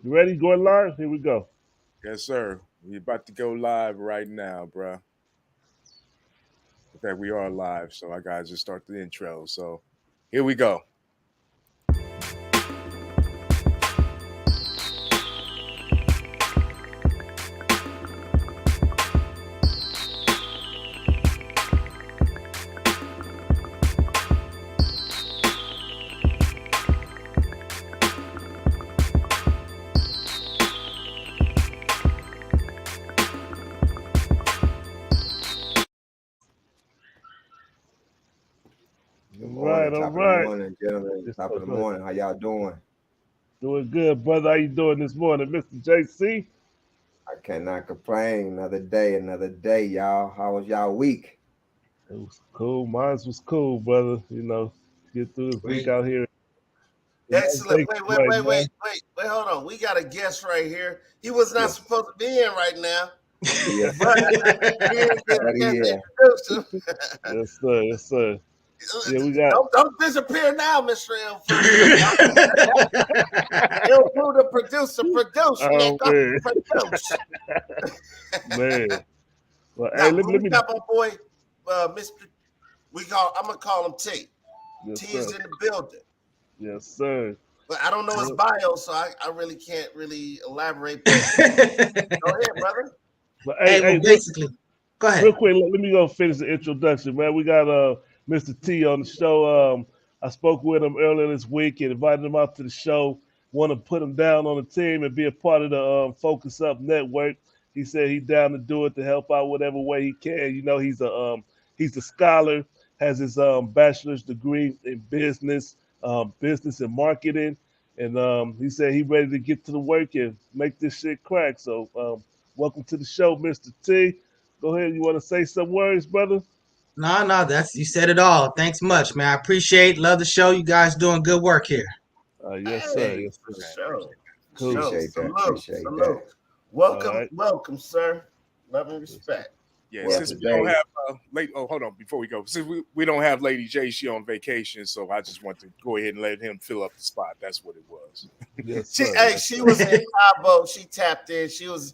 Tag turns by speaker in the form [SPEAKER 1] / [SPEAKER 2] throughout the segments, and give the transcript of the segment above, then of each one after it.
[SPEAKER 1] You ready? Going live? Here we go.
[SPEAKER 2] Yes, sir. We about to go live right now, bruh. In fact, we are live, so I gotta just start the intro. So here we go.
[SPEAKER 1] All right, all right.
[SPEAKER 3] Gentlemen.
[SPEAKER 1] Yes,
[SPEAKER 3] Top
[SPEAKER 1] sir.
[SPEAKER 3] of the
[SPEAKER 1] Go ahead.
[SPEAKER 3] morning. How y'all doing?
[SPEAKER 1] Doing good, brother. How you doing this morning, Mr. JC?
[SPEAKER 3] I cannot complain. Another day, y'all. How was y'all week?
[SPEAKER 1] It was cool. Mine was cool, brother. Get through this week
[SPEAKER 4] We
[SPEAKER 1] out here in Las
[SPEAKER 4] excellent.
[SPEAKER 1] Vegas
[SPEAKER 4] Wait, wait,
[SPEAKER 1] right
[SPEAKER 4] wait,
[SPEAKER 1] now.
[SPEAKER 4] wait, wait, wait. Hold on. We got a guest right here. He was not
[SPEAKER 3] Yes,
[SPEAKER 4] supposed to be in right now,
[SPEAKER 3] but yes,
[SPEAKER 4] but we didn't get a
[SPEAKER 3] but
[SPEAKER 4] chance to
[SPEAKER 3] yeah.
[SPEAKER 4] introduce him.
[SPEAKER 1] Yes, sir. Yes, sir. Yeah, we got.
[SPEAKER 4] Don't disappear now, Mr. Ilford. Ilford, the producer, produce,
[SPEAKER 1] Oh
[SPEAKER 4] nigga,
[SPEAKER 1] man,
[SPEAKER 4] produce.
[SPEAKER 1] man. Well, hey,
[SPEAKER 4] Now,
[SPEAKER 1] let
[SPEAKER 4] we
[SPEAKER 1] me.
[SPEAKER 4] got my boy, Mr. I'm gonna call him T.
[SPEAKER 1] Yes,
[SPEAKER 4] T
[SPEAKER 1] sir.
[SPEAKER 4] is in the building.
[SPEAKER 1] Yes, sir.
[SPEAKER 4] But I don't know his
[SPEAKER 1] Well,
[SPEAKER 4] bio, so I really can't really elaborate. But go ahead, brother.
[SPEAKER 1] but
[SPEAKER 4] Hey,
[SPEAKER 1] hey,
[SPEAKER 4] well, basically, go
[SPEAKER 1] real
[SPEAKER 4] ahead.
[SPEAKER 1] quick, let me go finish the introduction, man. We got Mr. T on the show. I spoke with him earlier this week and invited him out to the show. Want to put him down on the team and be a part of the Focus Up Network. He said he's down to do it to help out whatever way he can. He's a scholar, has his bachelor's degree in business and marketing, and he said he's ready to get to the work and make this shit crack. So welcome to the show, Mr. T. Go ahead. You want to say some words, brother?
[SPEAKER 4] No, that's you said it all. Thanks much, man. I appreciate, love the show. You guys doing good work here.
[SPEAKER 1] Yes, sir.
[SPEAKER 4] Hey,
[SPEAKER 1] Yes,
[SPEAKER 4] for
[SPEAKER 1] sir.
[SPEAKER 4] sure. For
[SPEAKER 1] Cool.
[SPEAKER 4] sure.
[SPEAKER 3] Appreciate that.
[SPEAKER 4] Salute.
[SPEAKER 3] Appreciate that.
[SPEAKER 4] Salute.
[SPEAKER 1] All
[SPEAKER 4] Welcome,
[SPEAKER 1] right.
[SPEAKER 4] welcome, sir. Love and
[SPEAKER 1] Yes, sir.
[SPEAKER 4] respect.
[SPEAKER 2] Yeah,
[SPEAKER 3] Well,
[SPEAKER 2] since we don't
[SPEAKER 3] today,
[SPEAKER 2] have late. Oh, hold on. Before we go, since we don't have Lady J, she on vacation, so I just want to go ahead and let him fill up the spot. That's what it was.
[SPEAKER 1] Yes,
[SPEAKER 4] She
[SPEAKER 1] sir.
[SPEAKER 4] hey,
[SPEAKER 1] Yes,
[SPEAKER 4] she
[SPEAKER 1] sir.
[SPEAKER 4] was in Cabo. She tapped in. She was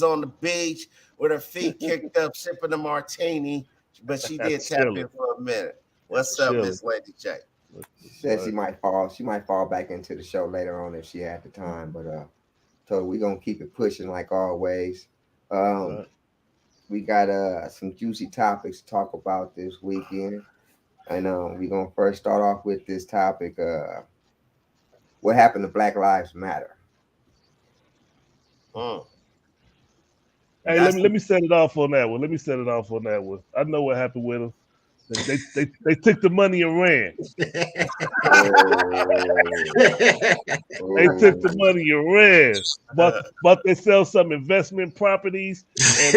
[SPEAKER 4] on the beach with her feet kicked up, sipping a martini. But she did tap
[SPEAKER 1] Chilling.
[SPEAKER 4] in for a minute. What's up,
[SPEAKER 1] Chilling.
[SPEAKER 4] Miss Lady J?
[SPEAKER 3] she
[SPEAKER 1] That's
[SPEAKER 3] said
[SPEAKER 1] right.
[SPEAKER 3] she might fall back into the show later on if she had the time. But so we're gonna keep it pushing like always. Um,
[SPEAKER 1] Right.
[SPEAKER 3] we got some juicy topics to talk about this weekend. And we're gonna first start off with this topic, what happened to Black Lives Matter?
[SPEAKER 4] Mm,
[SPEAKER 1] Hey, let
[SPEAKER 4] that's
[SPEAKER 1] me let me set it off on that one. Let me set it off on that one. I know what happened with them. They took the money and ran.
[SPEAKER 3] Oh,
[SPEAKER 1] They took the
[SPEAKER 3] oh,
[SPEAKER 1] money and ran. But they sell some investment properties, and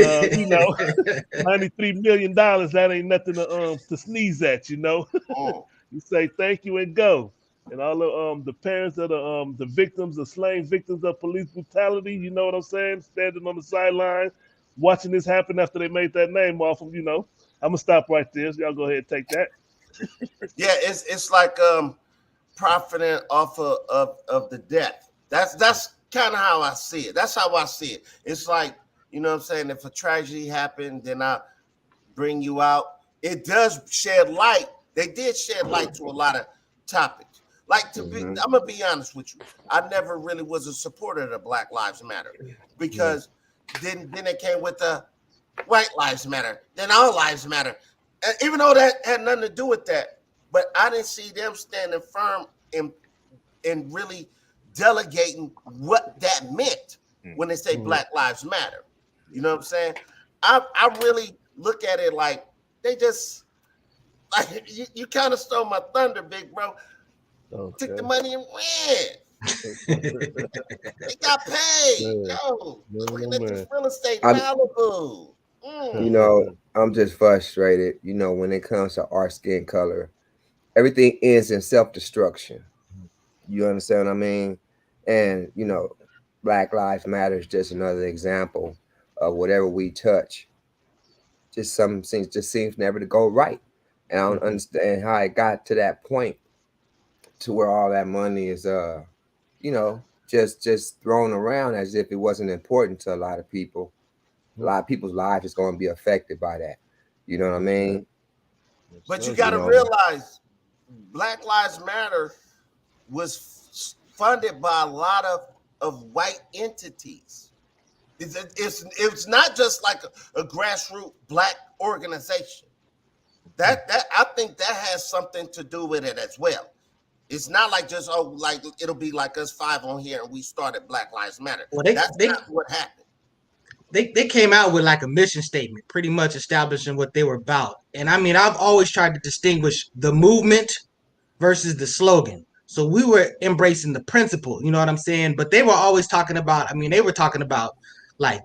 [SPEAKER 1] $93 million. That ain't nothing to sneeze at.
[SPEAKER 4] mm.
[SPEAKER 1] You say thank you and go. And all the parents of the victims, the slain victims of police brutality, you know what I'm saying? Standing on the sideline, watching this happen after they made that name off of. I'm gonna stop right there. So y'all go ahead and take that.
[SPEAKER 4] Yeah, it's like profiting off of the death. That's kind of how I see it. That's how I see it. It's like, you know what I'm saying, if a tragedy happened, then I bring you out. It does shed light. They did shed light to a lot of topics. Like
[SPEAKER 3] mm-hmm.
[SPEAKER 4] I'm gonna be honest with you. I never really was a supporter of the Black Lives Matter
[SPEAKER 1] Right.
[SPEAKER 4] because then it came with the White Lives Matter, then all lives matter. And even though that had nothing to do with that, but I didn't see them standing firm and really delegating what that meant when they say
[SPEAKER 1] Mhm.
[SPEAKER 4] Black Lives Matter. You know what I'm saying? I really look at it like they just like you kind of stole my thunder, big bro. Took the
[SPEAKER 1] Okay.
[SPEAKER 4] money and ran. They got paid.
[SPEAKER 1] Man,
[SPEAKER 4] Yo,
[SPEAKER 1] man, oh
[SPEAKER 4] looking at this
[SPEAKER 1] man.
[SPEAKER 4] real estate
[SPEAKER 3] I'm,
[SPEAKER 4] Malibu.
[SPEAKER 3] you
[SPEAKER 4] Mm.
[SPEAKER 3] know, I'm just frustrated. You know, when it comes to our skin color, everything ends in self destruction. You understand what I mean? And Black Lives Matter is just another example of whatever we touch. Just some things just seems never to go right. And I don't
[SPEAKER 1] Mhm.
[SPEAKER 3] understand how it got to that point to where all that money is, you know. just thrown around as if it wasn't important to a lot of people. A lot of people's lives is going to be affected by that. You know what I mean?
[SPEAKER 4] But you got to realize Black Lives Matter was funded by a lot of white entities. It's not just like a grassroots black organization. That I think that has something to do with it as well. It's not like just like it'll be like us 5 on here and we started Black Lives Matter. Well, that's not what happened.
[SPEAKER 5] They came out with like a mission statement, pretty much establishing what they were about. And I mean, I've always tried to distinguish the movement versus the slogan. So we were embracing the principle, you know what I'm saying? But they were always talking about, I mean, they were talking about like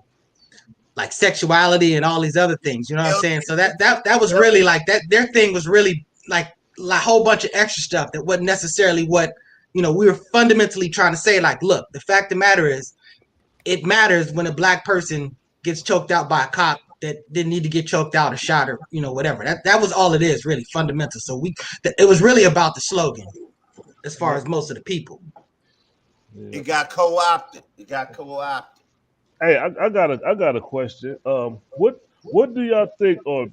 [SPEAKER 5] sexuality and all these other things, you know what I'm saying? So that was really like that. Their thing was really like a whole bunch of extra stuff that wasn't necessarily what, you know, we were fundamentally trying to say. Like, look, the fact of the matter is, it matters when a black person gets choked out by a cop that didn't need to get choked out or shot or, you know, whatever. That was all it is, really fundamental. So it was really about the slogan as far as most of the people.
[SPEAKER 4] It got co-opted.
[SPEAKER 1] Hey, I got a question. What do y'all think, or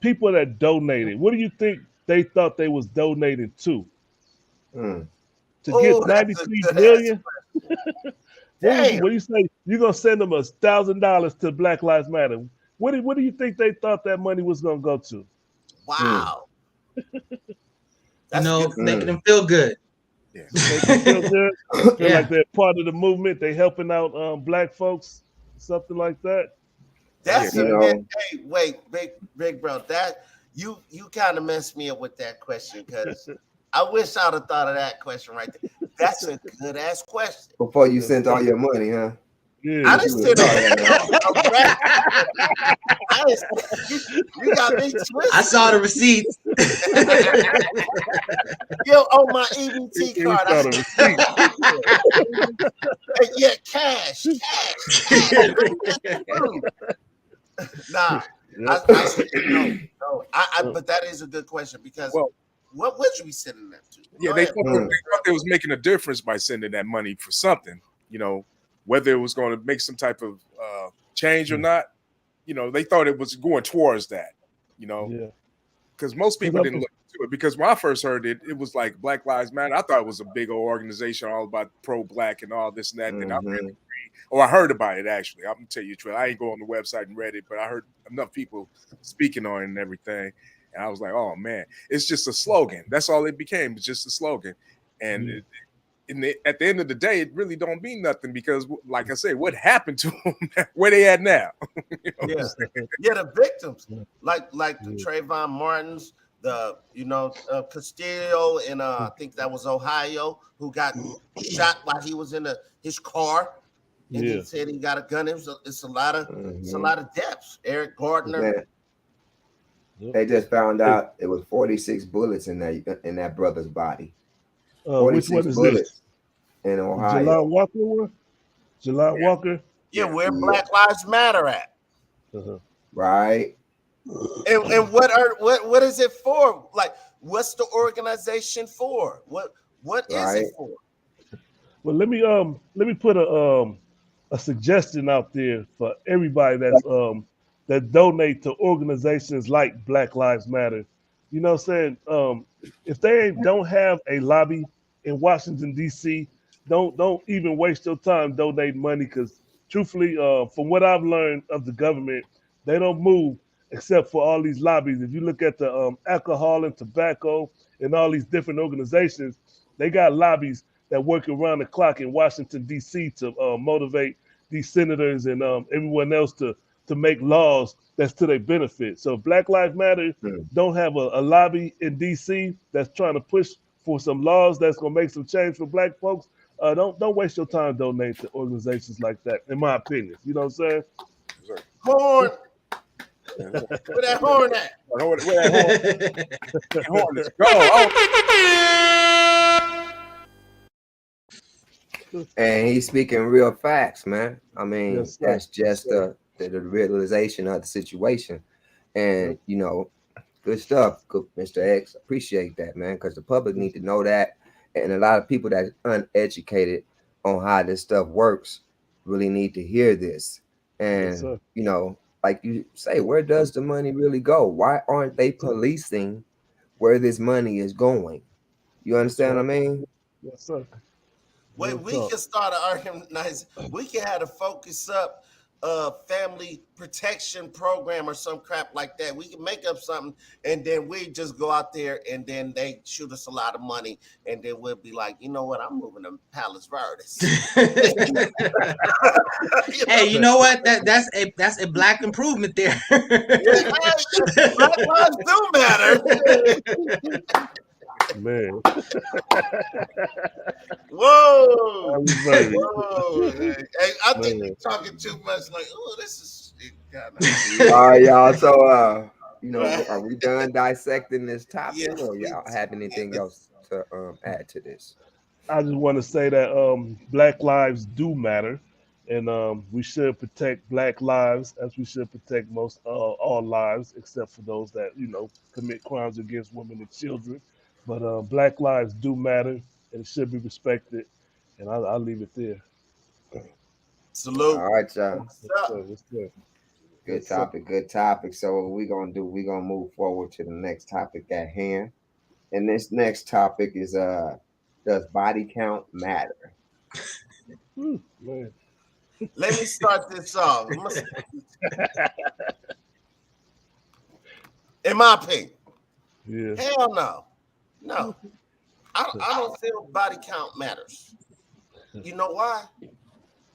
[SPEAKER 1] people that donated, what do you think they thought they was donating to? To get 93 million? What do you say? You're gonna send them $1,000 to Black Lives Matter. What do you think they thought that money was gonna go to?
[SPEAKER 4] Wow.
[SPEAKER 5] Making them feel good.
[SPEAKER 1] Yeah. Make them feel good. Feel like they're part of the movement. They helping out black folks, something like that.
[SPEAKER 4] That's hey, wait, big bro. That you kind of messed me up with that question, because I wish I'd have thought of that question right there. That's a good ass question.
[SPEAKER 3] Before you sent all your money, huh?
[SPEAKER 4] Yeah. I just said you got me twisted.
[SPEAKER 5] I saw the receipts.
[SPEAKER 4] Yo, on my EBT card. Yeah, cash. Nah, but that is a good question, because what would you be sending that to?
[SPEAKER 2] Yeah, they thought they was making a difference by sending that money for something, you know, whether it was going to make some type of change or not. You know, they thought it was going towards that, you know, because most people didn't look into it. Because when I first heard it, it was like Black Lives Matter. I thought it was a big old organization all about pro-black and all this and that. And I really agree. Or I heard about it, actually. I'm going to tell you the truth. I ain't go on the website and read it, but I heard enough people speaking on it and everything. And I was like, oh, man, it's just a slogan. That's all it became. It's just a slogan. And at the end of the day, it really don't mean nothing, because, like I said, what happened to them? Where they at now?
[SPEAKER 4] You know the victims, like Trayvon Martin's, the Castillo in I think that was Ohio, who got shot while he was in his car, and he said he got a gun. It's a lot of deaths. Eric Gardner.
[SPEAKER 3] They just found out it was 46 bullets in that brother's body. 46
[SPEAKER 1] which one is
[SPEAKER 3] bullets
[SPEAKER 1] this?
[SPEAKER 3] In Ohio.
[SPEAKER 1] Jelon Walker one? Jelon Walker?
[SPEAKER 4] Yeah, where Black Lives Matter at?
[SPEAKER 3] Right.
[SPEAKER 4] And what is it for? Like, what's the organization for? What is it for?
[SPEAKER 1] Well, let me put a suggestion out there for everybody that's that donate to organizations like Black Lives Matter. You know what I'm saying? If they don't have a lobby in Washington, D.C., don't even waste your time donating money, because truthfully, from what I've learned of the government, they don't move except for all these lobbies. If you look at the alcohol and tobacco and all these different organizations, they got lobbies that work around the clock in Washington, D.C. to motivate these senators and everyone else to make laws that's to their benefit. So Black Lives Matter don't have a lobby in D.C. that's trying to push for some laws that's going to make some change for black folks. Don't waste your time donating to organizations like that, in my opinion. You know what I'm saying?
[SPEAKER 4] Horn. Where that horn at?
[SPEAKER 2] Where that horn is. Go.
[SPEAKER 3] And he's speaking real facts, man. I mean, that's just the realization of the situation. And, you know, good stuff, Mr. X. Appreciate that, man, because the public need to know that. And a lot of people that are uneducated on how this stuff works really need to hear this.
[SPEAKER 1] Yes,
[SPEAKER 3] And like you say, where does the money really go? Why aren't they policing where this money is going? You understand what I mean?
[SPEAKER 1] Yes, sir.
[SPEAKER 4] We can start an argument. Nice. We can have a Focus Up family protection program or some crap like that. We can make up something, and then we just go out there, and then they shoot us a lot of money, and then we'll be like, you know what? I'm moving to Palos Verdes.
[SPEAKER 5] Hey, you know what? That's a black improvement there.
[SPEAKER 4] Black lives do matter.
[SPEAKER 1] Man.
[SPEAKER 4] Whoa.
[SPEAKER 1] Hey,
[SPEAKER 4] Hey, I think we're talking too much. Like, oh, this is kind
[SPEAKER 3] of. All right, y'all. So, are we done dissecting this topic, or y'all have anything else to add to this?
[SPEAKER 1] I just want to say that Black lives do matter, and we should protect Black lives as we should protect most all lives, except for those that commit crimes against women and children. But Black lives do matter, and it should be respected. And I'll leave it there.
[SPEAKER 4] Salute.
[SPEAKER 3] All right, y'all.
[SPEAKER 1] Yes, sir.
[SPEAKER 3] Good topic. Good topic. So what we're gonna do? We're gonna move forward to the next topic at hand. And this next topic is does body count matter?
[SPEAKER 1] Man.
[SPEAKER 4] Let me start this off. In my opinion, hell no. No, I don't feel body count matters. You know why?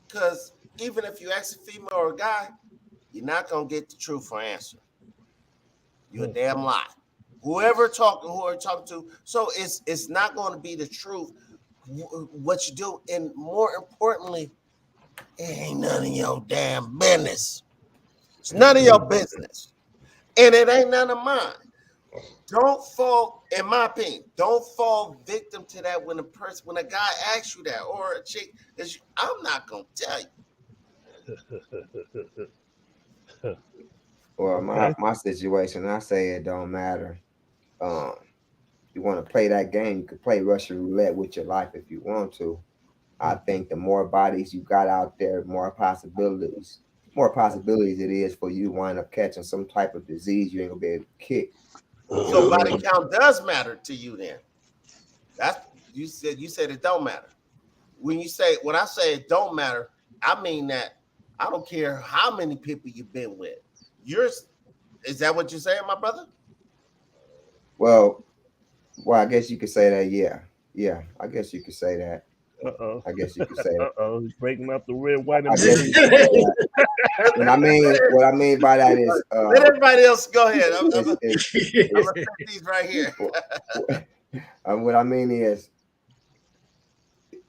[SPEAKER 4] Because even if you ask a female or a guy, you're not going to get the truthful answer. You're a damn lie. Whoever talking to, so it's not going to be the truth what you do. And more importantly, it ain't none of your damn business. It's none of your business. And it ain't none of mine. Don't fall, in my opinion, don't fall victim to that when a guy asks you that or a chick, I'm not gonna tell
[SPEAKER 3] you. Well, my situation, I say it don't matter. You want to play that game, you can play Russian roulette with your life if you want to. I think the more bodies you got out there, more possibilities it is for you to wind up catching some type of disease you ain't gonna be able to kick.
[SPEAKER 4] So body count does matter to you then. That's you said it don't matter. When I say it don't matter, I mean that I don't care how many people you've been with. Is that what you're saying, my brother?
[SPEAKER 3] Well, I guess you could say that, yeah. I guess you could say that. I guess you could say that.
[SPEAKER 1] He's breaking up the red, white, and
[SPEAKER 3] blue. What I mean by that is
[SPEAKER 4] let everybody else go ahead. I'm gonna put these right here.
[SPEAKER 3] What I mean is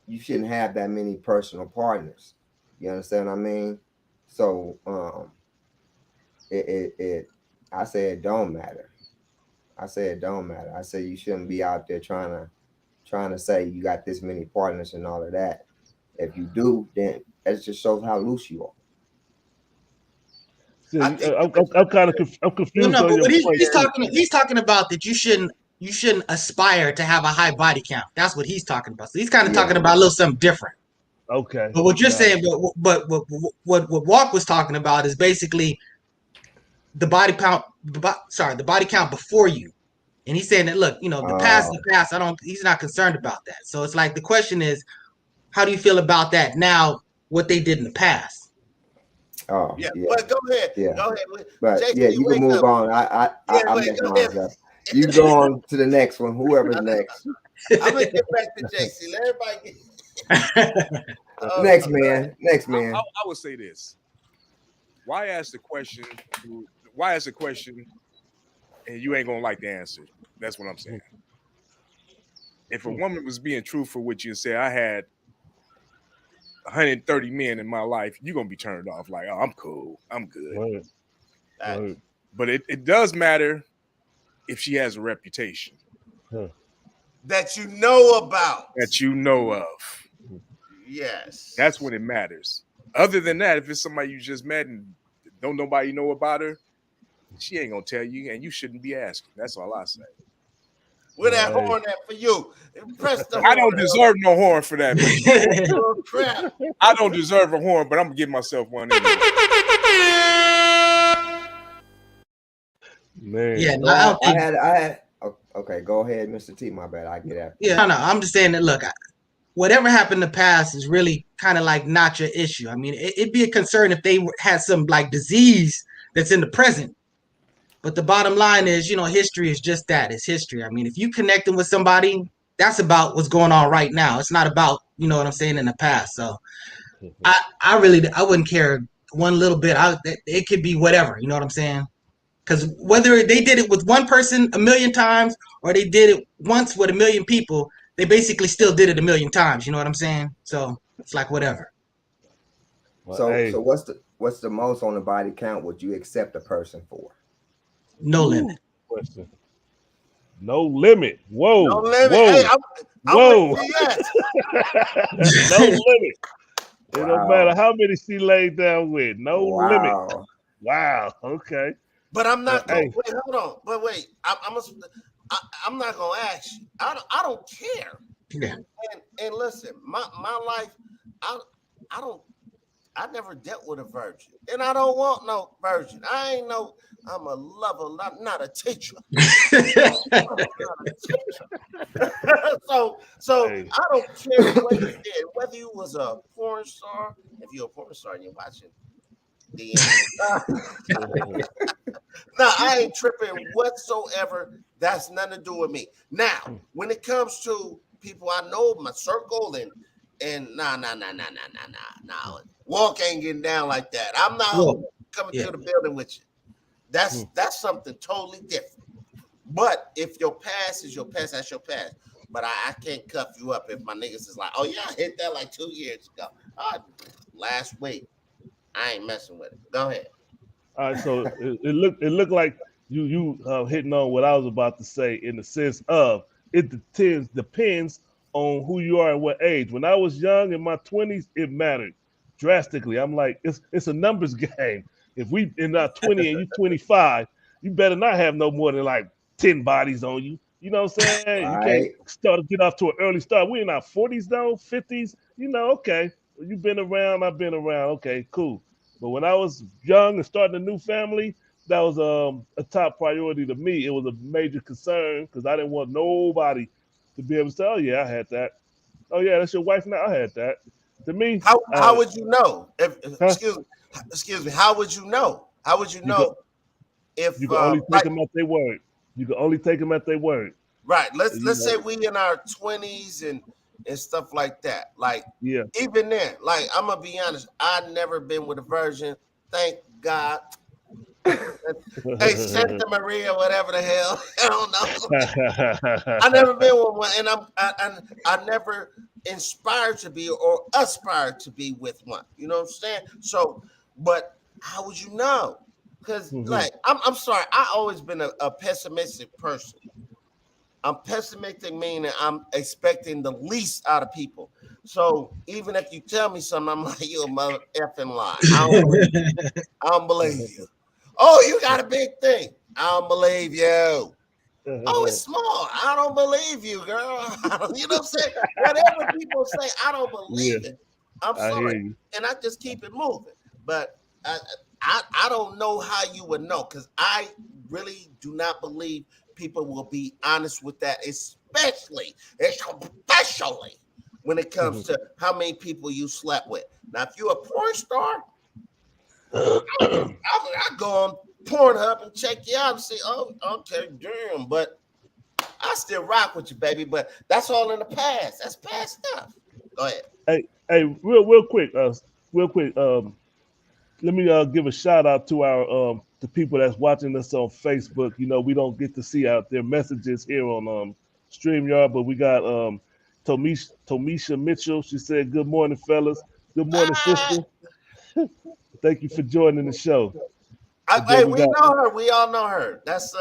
[SPEAKER 3] you shouldn't have that many personal partners. You understand what I mean? So I say it don't matter. I say you shouldn't be out there trying to say you got this many partners and all of that. If you do, then that just shows how loose you are.
[SPEAKER 1] See, I'm kind of confused.
[SPEAKER 5] No, but what he's talking about that you shouldn't aspire to have a high body count. That's what he's talking about. So he's kind of talking about a little something different.
[SPEAKER 1] Okay.
[SPEAKER 5] But what you're saying, but what Walk was talking about is basically the body count. The body count before you. And he's saying that, look, the past is the past. He's not concerned about that. So it's like the question is, how do you feel about that now? What they did in the past?
[SPEAKER 3] Oh,
[SPEAKER 4] yeah. But go ahead.
[SPEAKER 3] Yeah.
[SPEAKER 4] Go ahead.
[SPEAKER 3] But
[SPEAKER 4] JC,
[SPEAKER 3] you can move on. I'm messing myself. You go on to the next one. Whoever's next.
[SPEAKER 4] I'm gonna get back to JC. Let everybody get.
[SPEAKER 3] Next man.
[SPEAKER 2] I would say this. Why ask the question? Why ask the question? And you ain't gonna like the answer. That's what I'm saying. If a woman was being truthful with you and said, I had 130 men in my life, you're gonna be turned off. Like, oh, I'm cool. I'm good.
[SPEAKER 1] Right.
[SPEAKER 2] But it does matter if she has a reputation.
[SPEAKER 4] That you know about.
[SPEAKER 2] That you know of.
[SPEAKER 4] Yes.
[SPEAKER 2] That's when it matters. Other than that, if it's somebody you just met and don't nobody know about her, she ain't gonna tell you, and you shouldn't be asking. That's all I say.
[SPEAKER 4] Where that horn at for you? Press the horn.
[SPEAKER 2] I don't deserve no horn for that.
[SPEAKER 4] Oh, crap.
[SPEAKER 2] I don't deserve a horn, but I'm gonna give myself one anyway.
[SPEAKER 1] Man.
[SPEAKER 5] Yeah, no,
[SPEAKER 3] I had. Okay, go ahead, Mr. T. My bad. I get after.
[SPEAKER 5] Yeah, no, I'm just saying that. Look, whatever happened in the past is really kind of like not your issue. I mean, it'd be a concern if they had some like disease that's in the present. But the bottom line is, history is just that. It's history. I mean, if you connecting with somebody, that's about what's going on right now. It's not about, what I'm saying, in the past. So I wouldn't care one little bit. It could be whatever, you know what I'm saying? Because whether they did it with one person 1,000,000 times or they did it once with 1,000,000 people, they basically still did it 1,000,000 times. You know what I'm saying? So it's like whatever.
[SPEAKER 3] So what's the most on the body count would you accept a person for?
[SPEAKER 5] No limit.
[SPEAKER 1] Question. No limit. Whoa.
[SPEAKER 4] No limit.
[SPEAKER 1] Whoa.
[SPEAKER 4] Hey,
[SPEAKER 1] Whoa.
[SPEAKER 4] yes.
[SPEAKER 1] No limit. It don't matter how many she laid down with. No limit. Wow. Okay.
[SPEAKER 4] But I'm not going.
[SPEAKER 1] Hey.
[SPEAKER 4] Wait, hold on. But wait, I'm not gonna ask you. I don't care.
[SPEAKER 5] Yeah.
[SPEAKER 4] And listen, my life, I never dealt with a virgin, and I don't want no virgin. I'm a lover, not a teacher. So hey. I don't care what you did, whether you was a porn star. If you're a porn star and you're watching no, I ain't tripping whatsoever. That's nothing to do with me. Now, when it comes to people I know, my circle, and nah. Walk ain't getting down like that. I'm not coming to the building with you. That's something totally different. But if your past is your past, that's your past. But I can't cuff you up if my niggas is like, oh yeah, I hit that like 2 years ago. Last week. I ain't messing with it. Go ahead.
[SPEAKER 1] All right, so it looked like you hitting on what I was about to say in the sense of it depends on who you are and what age. When I was young in my 20s, it mattered drastically. I'm like, it's a numbers game. If we in our 20 and you 25, you better not have no more than like 10 bodies on you. You know what I'm saying? Right. You can't start to get off to an early start. We in our 40s though, 50s. Okay. You've been around, I've been around. Okay, cool. But when I was young and starting a new family, that was a top priority to me. It was a major concern because I didn't want nobody to be able to say, oh, yeah, I had that. Oh, yeah, that's your wife now? I had that. To me.
[SPEAKER 4] How would you know? Excuse me. How would you know? How would you know if
[SPEAKER 1] you can only take them at their word? You can only take them at their word.
[SPEAKER 4] Right. Let's say we in our 20s and stuff like that. Like, even then, like, I'm gonna be honest, I've never been with a virgin. Thank God. Hey, Santa Maria, whatever the hell. I don't know. I've never been with one, and I never inspired to be or aspired to be with one. You know what I'm saying? So, but how would you know? Because like, I'm sorry, I always been a pessimistic person. I'm pessimistic, meaning I'm expecting the least out of people. So even if you tell me something, I'm like, you a mother effing lie. I don't believe you. Oh, you got a big thing. I don't believe you. Oh, it's small. I don't believe you, girl. You know what I'm saying? Whatever people say, I don't believe it. I'm sorry. And I just keep it moving. But I don't know how you would know, because I really do not believe people will be honest with that, especially when it comes to how many people you slept with. Now, if you're a porn star, I go on Pornhub and check you out and say, oh, okay, damn, but I still rock with you, baby. But that's all in the past. That's past stuff. Go ahead.
[SPEAKER 1] Hey, real quick. Let me give a shout out to our the people that's watching us on Facebook. We don't get to see out their messages here on StreamYard, but we got Tomisha Mitchell. She said, "Good morning, fellas. Good morning, sister. Thank you for joining the show."
[SPEAKER 4] We know her. We all know her. That's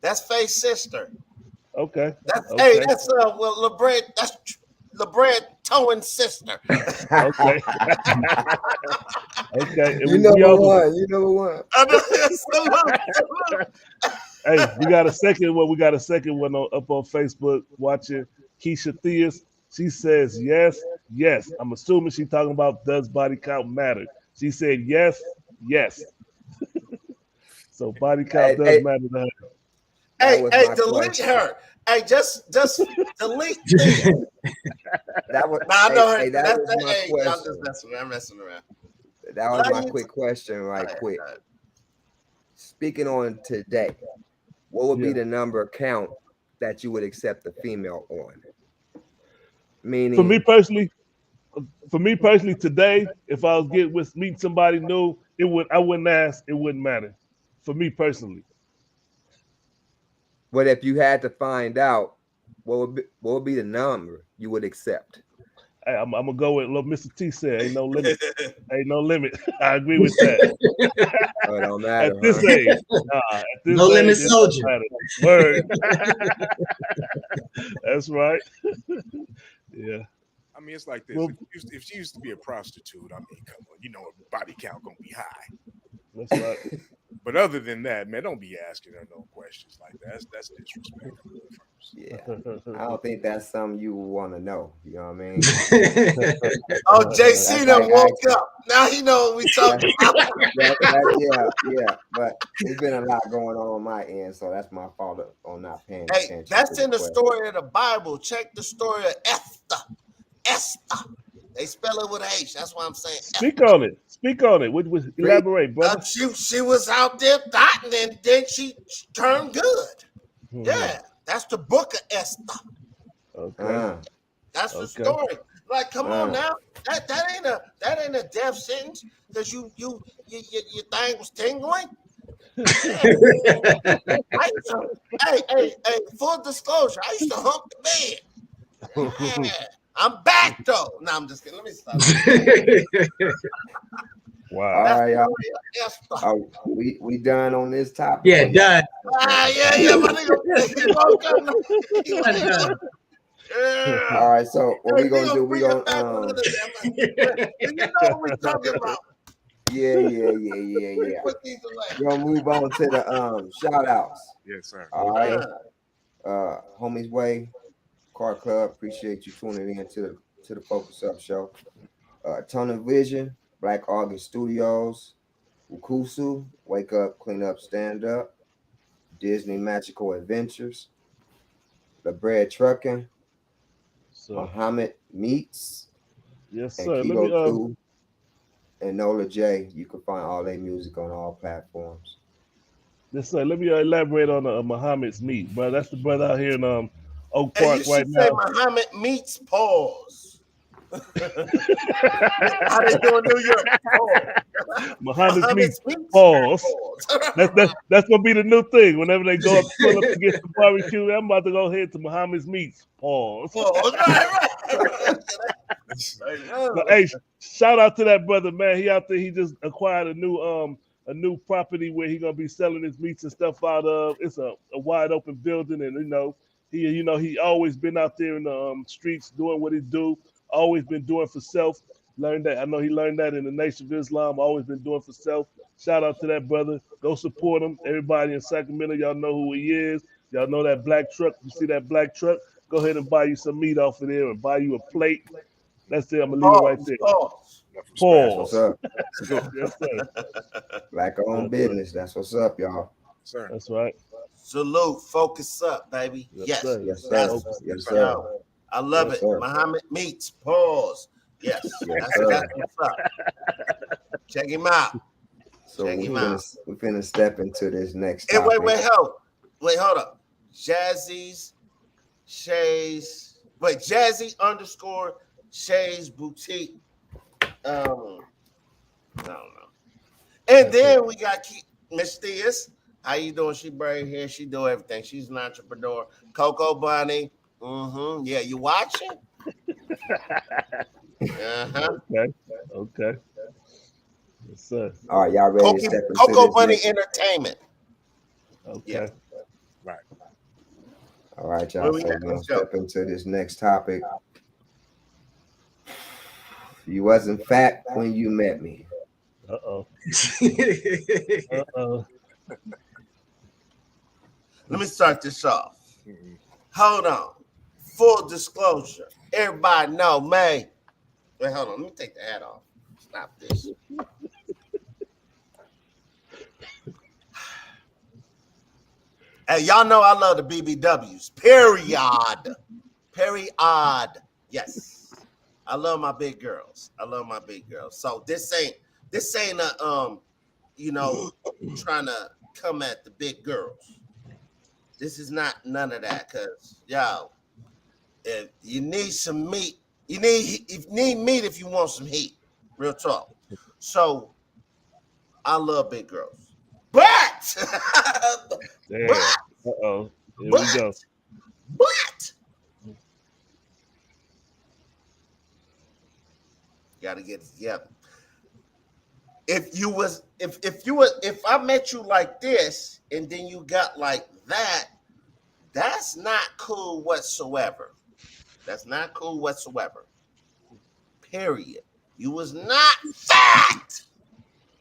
[SPEAKER 4] that's Faye's sister.
[SPEAKER 1] Okay.
[SPEAKER 4] That's LeBret. That's LeBret Towen's sister.
[SPEAKER 1] Okay. Okay.
[SPEAKER 3] You number one.
[SPEAKER 1] Hey, we got a second one. We got a second one up on Facebook watching Keisha Theus. She says yes, yes. I'm assuming she's talking about does body count matter. She said yes, yes. So body count does matter to her.
[SPEAKER 4] Hey, delete her. Hey, just delete Thea.
[SPEAKER 3] That was.
[SPEAKER 4] Nah, I know her.
[SPEAKER 3] Hey, that was my
[SPEAKER 4] I'm
[SPEAKER 3] question.
[SPEAKER 4] just messing around. I'm messing around.
[SPEAKER 3] That was my quick question, right quick. Speaking on today, what would be the number count that you would accept a female on? Meaning,
[SPEAKER 1] for me personally, today, if I was meeting somebody new, I wouldn't ask. It wouldn't matter. For me personally.
[SPEAKER 3] But if you had to find out, what would be the number you would accept?
[SPEAKER 1] Hey, I'm gonna go with what Mr. T said. Ain't no limit. Ain't no limit. I agree with that.
[SPEAKER 3] Oh, it don't matter,
[SPEAKER 1] at this age,
[SPEAKER 5] no limit soldier.
[SPEAKER 1] Word. That's right. Yeah.
[SPEAKER 2] I mean, it's like this.
[SPEAKER 1] Well,
[SPEAKER 2] if she used to be a prostitute, I mean, come on, body count gonna be high.
[SPEAKER 1] That's right.
[SPEAKER 2] But other than that, man, don't be asking her no questions like that. That's disrespect.
[SPEAKER 3] Yeah, I don't think that's something you want to know. You know what I mean?
[SPEAKER 4] Oh, JC done woke up. Now he know what we talking about.
[SPEAKER 3] Yeah. But there's been a lot going on my end, so that's my fault on not paying attention.
[SPEAKER 4] Hey, that's in the story of the Bible. Check the story of Esther. Esther. They spell it with an H. That's what I'm saying.
[SPEAKER 1] Speak on it. Elaborate, brother.
[SPEAKER 4] She was out there dotting, and then she turned good.
[SPEAKER 1] Mm-hmm.
[SPEAKER 4] Yeah, that's the book of Esther.
[SPEAKER 1] Okay.
[SPEAKER 4] That's the story. Like, come on now. That ain't a death sentence because your thing was tingling. Hey, full disclosure, I used to hump the bed. Yeah. I'm back though. No, I'm just kidding. Let me stop.
[SPEAKER 1] Wow.
[SPEAKER 3] All right, y'all. We done on this topic.
[SPEAKER 5] Yeah, done.
[SPEAKER 4] Yeah, my nigga.
[SPEAKER 3] All right, so what we gonna do? We gonna
[SPEAKER 4] you know what we talking about.
[SPEAKER 3] Yeah. We're gonna move on to the shout outs.
[SPEAKER 2] Yes, sir.
[SPEAKER 3] All right. Homies Way, Car Club, appreciate you tuning in to the Focus Up show. Tunnel Vision, Black August Studios, Ukusu, Wake Up, Clean Up, Stand Up, Disney Magical Adventures, The Bread Trucking, Muhammad Meats,
[SPEAKER 1] yes,
[SPEAKER 3] and
[SPEAKER 1] sir.
[SPEAKER 3] Keto 2, and Nola J. You can find all their music on all platforms.
[SPEAKER 1] Yes, sir. Let me elaborate on Muhammad's meat, bro. That's the brother out here in Oak
[SPEAKER 4] Hey,
[SPEAKER 1] Park
[SPEAKER 4] you
[SPEAKER 1] right
[SPEAKER 4] should say
[SPEAKER 1] now.
[SPEAKER 4] Muhammad Meats pause. How they doing New York?
[SPEAKER 1] Muhammad's meat pause. That's gonna be the new thing. Whenever they go up, pull up to get some barbecue, I'm about to go ahead to Muhammad's meats pause.
[SPEAKER 4] Right.
[SPEAKER 1] But, hey, shout out to that brother, man. He out there. He just acquired a new property where he gonna be selling his meats and stuff out of. It's a wide open building, and he always been out there in the streets doing what he do. Always been doing for self. Learned that. I know he learned that in the Nation of Islam. Always been doing for self. Shout out to that brother. Go support him. Everybody in Sacramento, y'all know who he is. Y'all know that black truck. You see that black truck? Go ahead and buy you some meat off of there and buy you a plate. That's it. I'm gonna leave it right there. Pause.
[SPEAKER 3] What's up?
[SPEAKER 1] Yes, sir.
[SPEAKER 3] Black owned business. That's what's up, y'all.
[SPEAKER 2] Sir.
[SPEAKER 1] That's right.
[SPEAKER 4] Salute. Focus up, baby. Yes.
[SPEAKER 1] Sir.
[SPEAKER 3] Yes, sir. Yes, sir.
[SPEAKER 4] I love it.
[SPEAKER 3] Sir.
[SPEAKER 4] Muhammad Meats. Pause. Yes. That's what's up. Check him out.
[SPEAKER 3] So we're finna step into this next
[SPEAKER 4] Hey,
[SPEAKER 3] topic.
[SPEAKER 4] hold up. Jazzy _ Shay's Boutique. I don't know. And then we got Miss Theus. How you doing? She braid hair. She do everything. She's an entrepreneur. Coco Bunny. Yeah, you watching?
[SPEAKER 1] Okay. Yes, sir.
[SPEAKER 3] All right, y'all ready to step into
[SPEAKER 4] Coco
[SPEAKER 3] this
[SPEAKER 4] Bunny
[SPEAKER 3] next...
[SPEAKER 4] Entertainment.
[SPEAKER 1] Okay.
[SPEAKER 4] Yeah.
[SPEAKER 2] Right.
[SPEAKER 3] All right, y'all. So we're gonna step into this next topic. You wasn't fat when you met me.
[SPEAKER 4] Let me start this off. Hold on. Full disclosure. Everybody know, man. Wait, hold on. Let me take the hat off. Stop this. Hey, y'all know I love the BBWs. Period. Period. Yes. I love my big girls. So this ain't a trying to come at the big girls. This is not none of that, cause y'all, if you need some meat, you need meat if you want some heat. Real talk. So I love big girls, but
[SPEAKER 1] Damn.
[SPEAKER 4] but
[SPEAKER 1] Uh-oh. Here
[SPEAKER 4] but,
[SPEAKER 1] we go.
[SPEAKER 4] but gotta get it together. If I met you like this and then you got like that, that's not cool whatsoever. That's not cool whatsoever. Period. You was not fat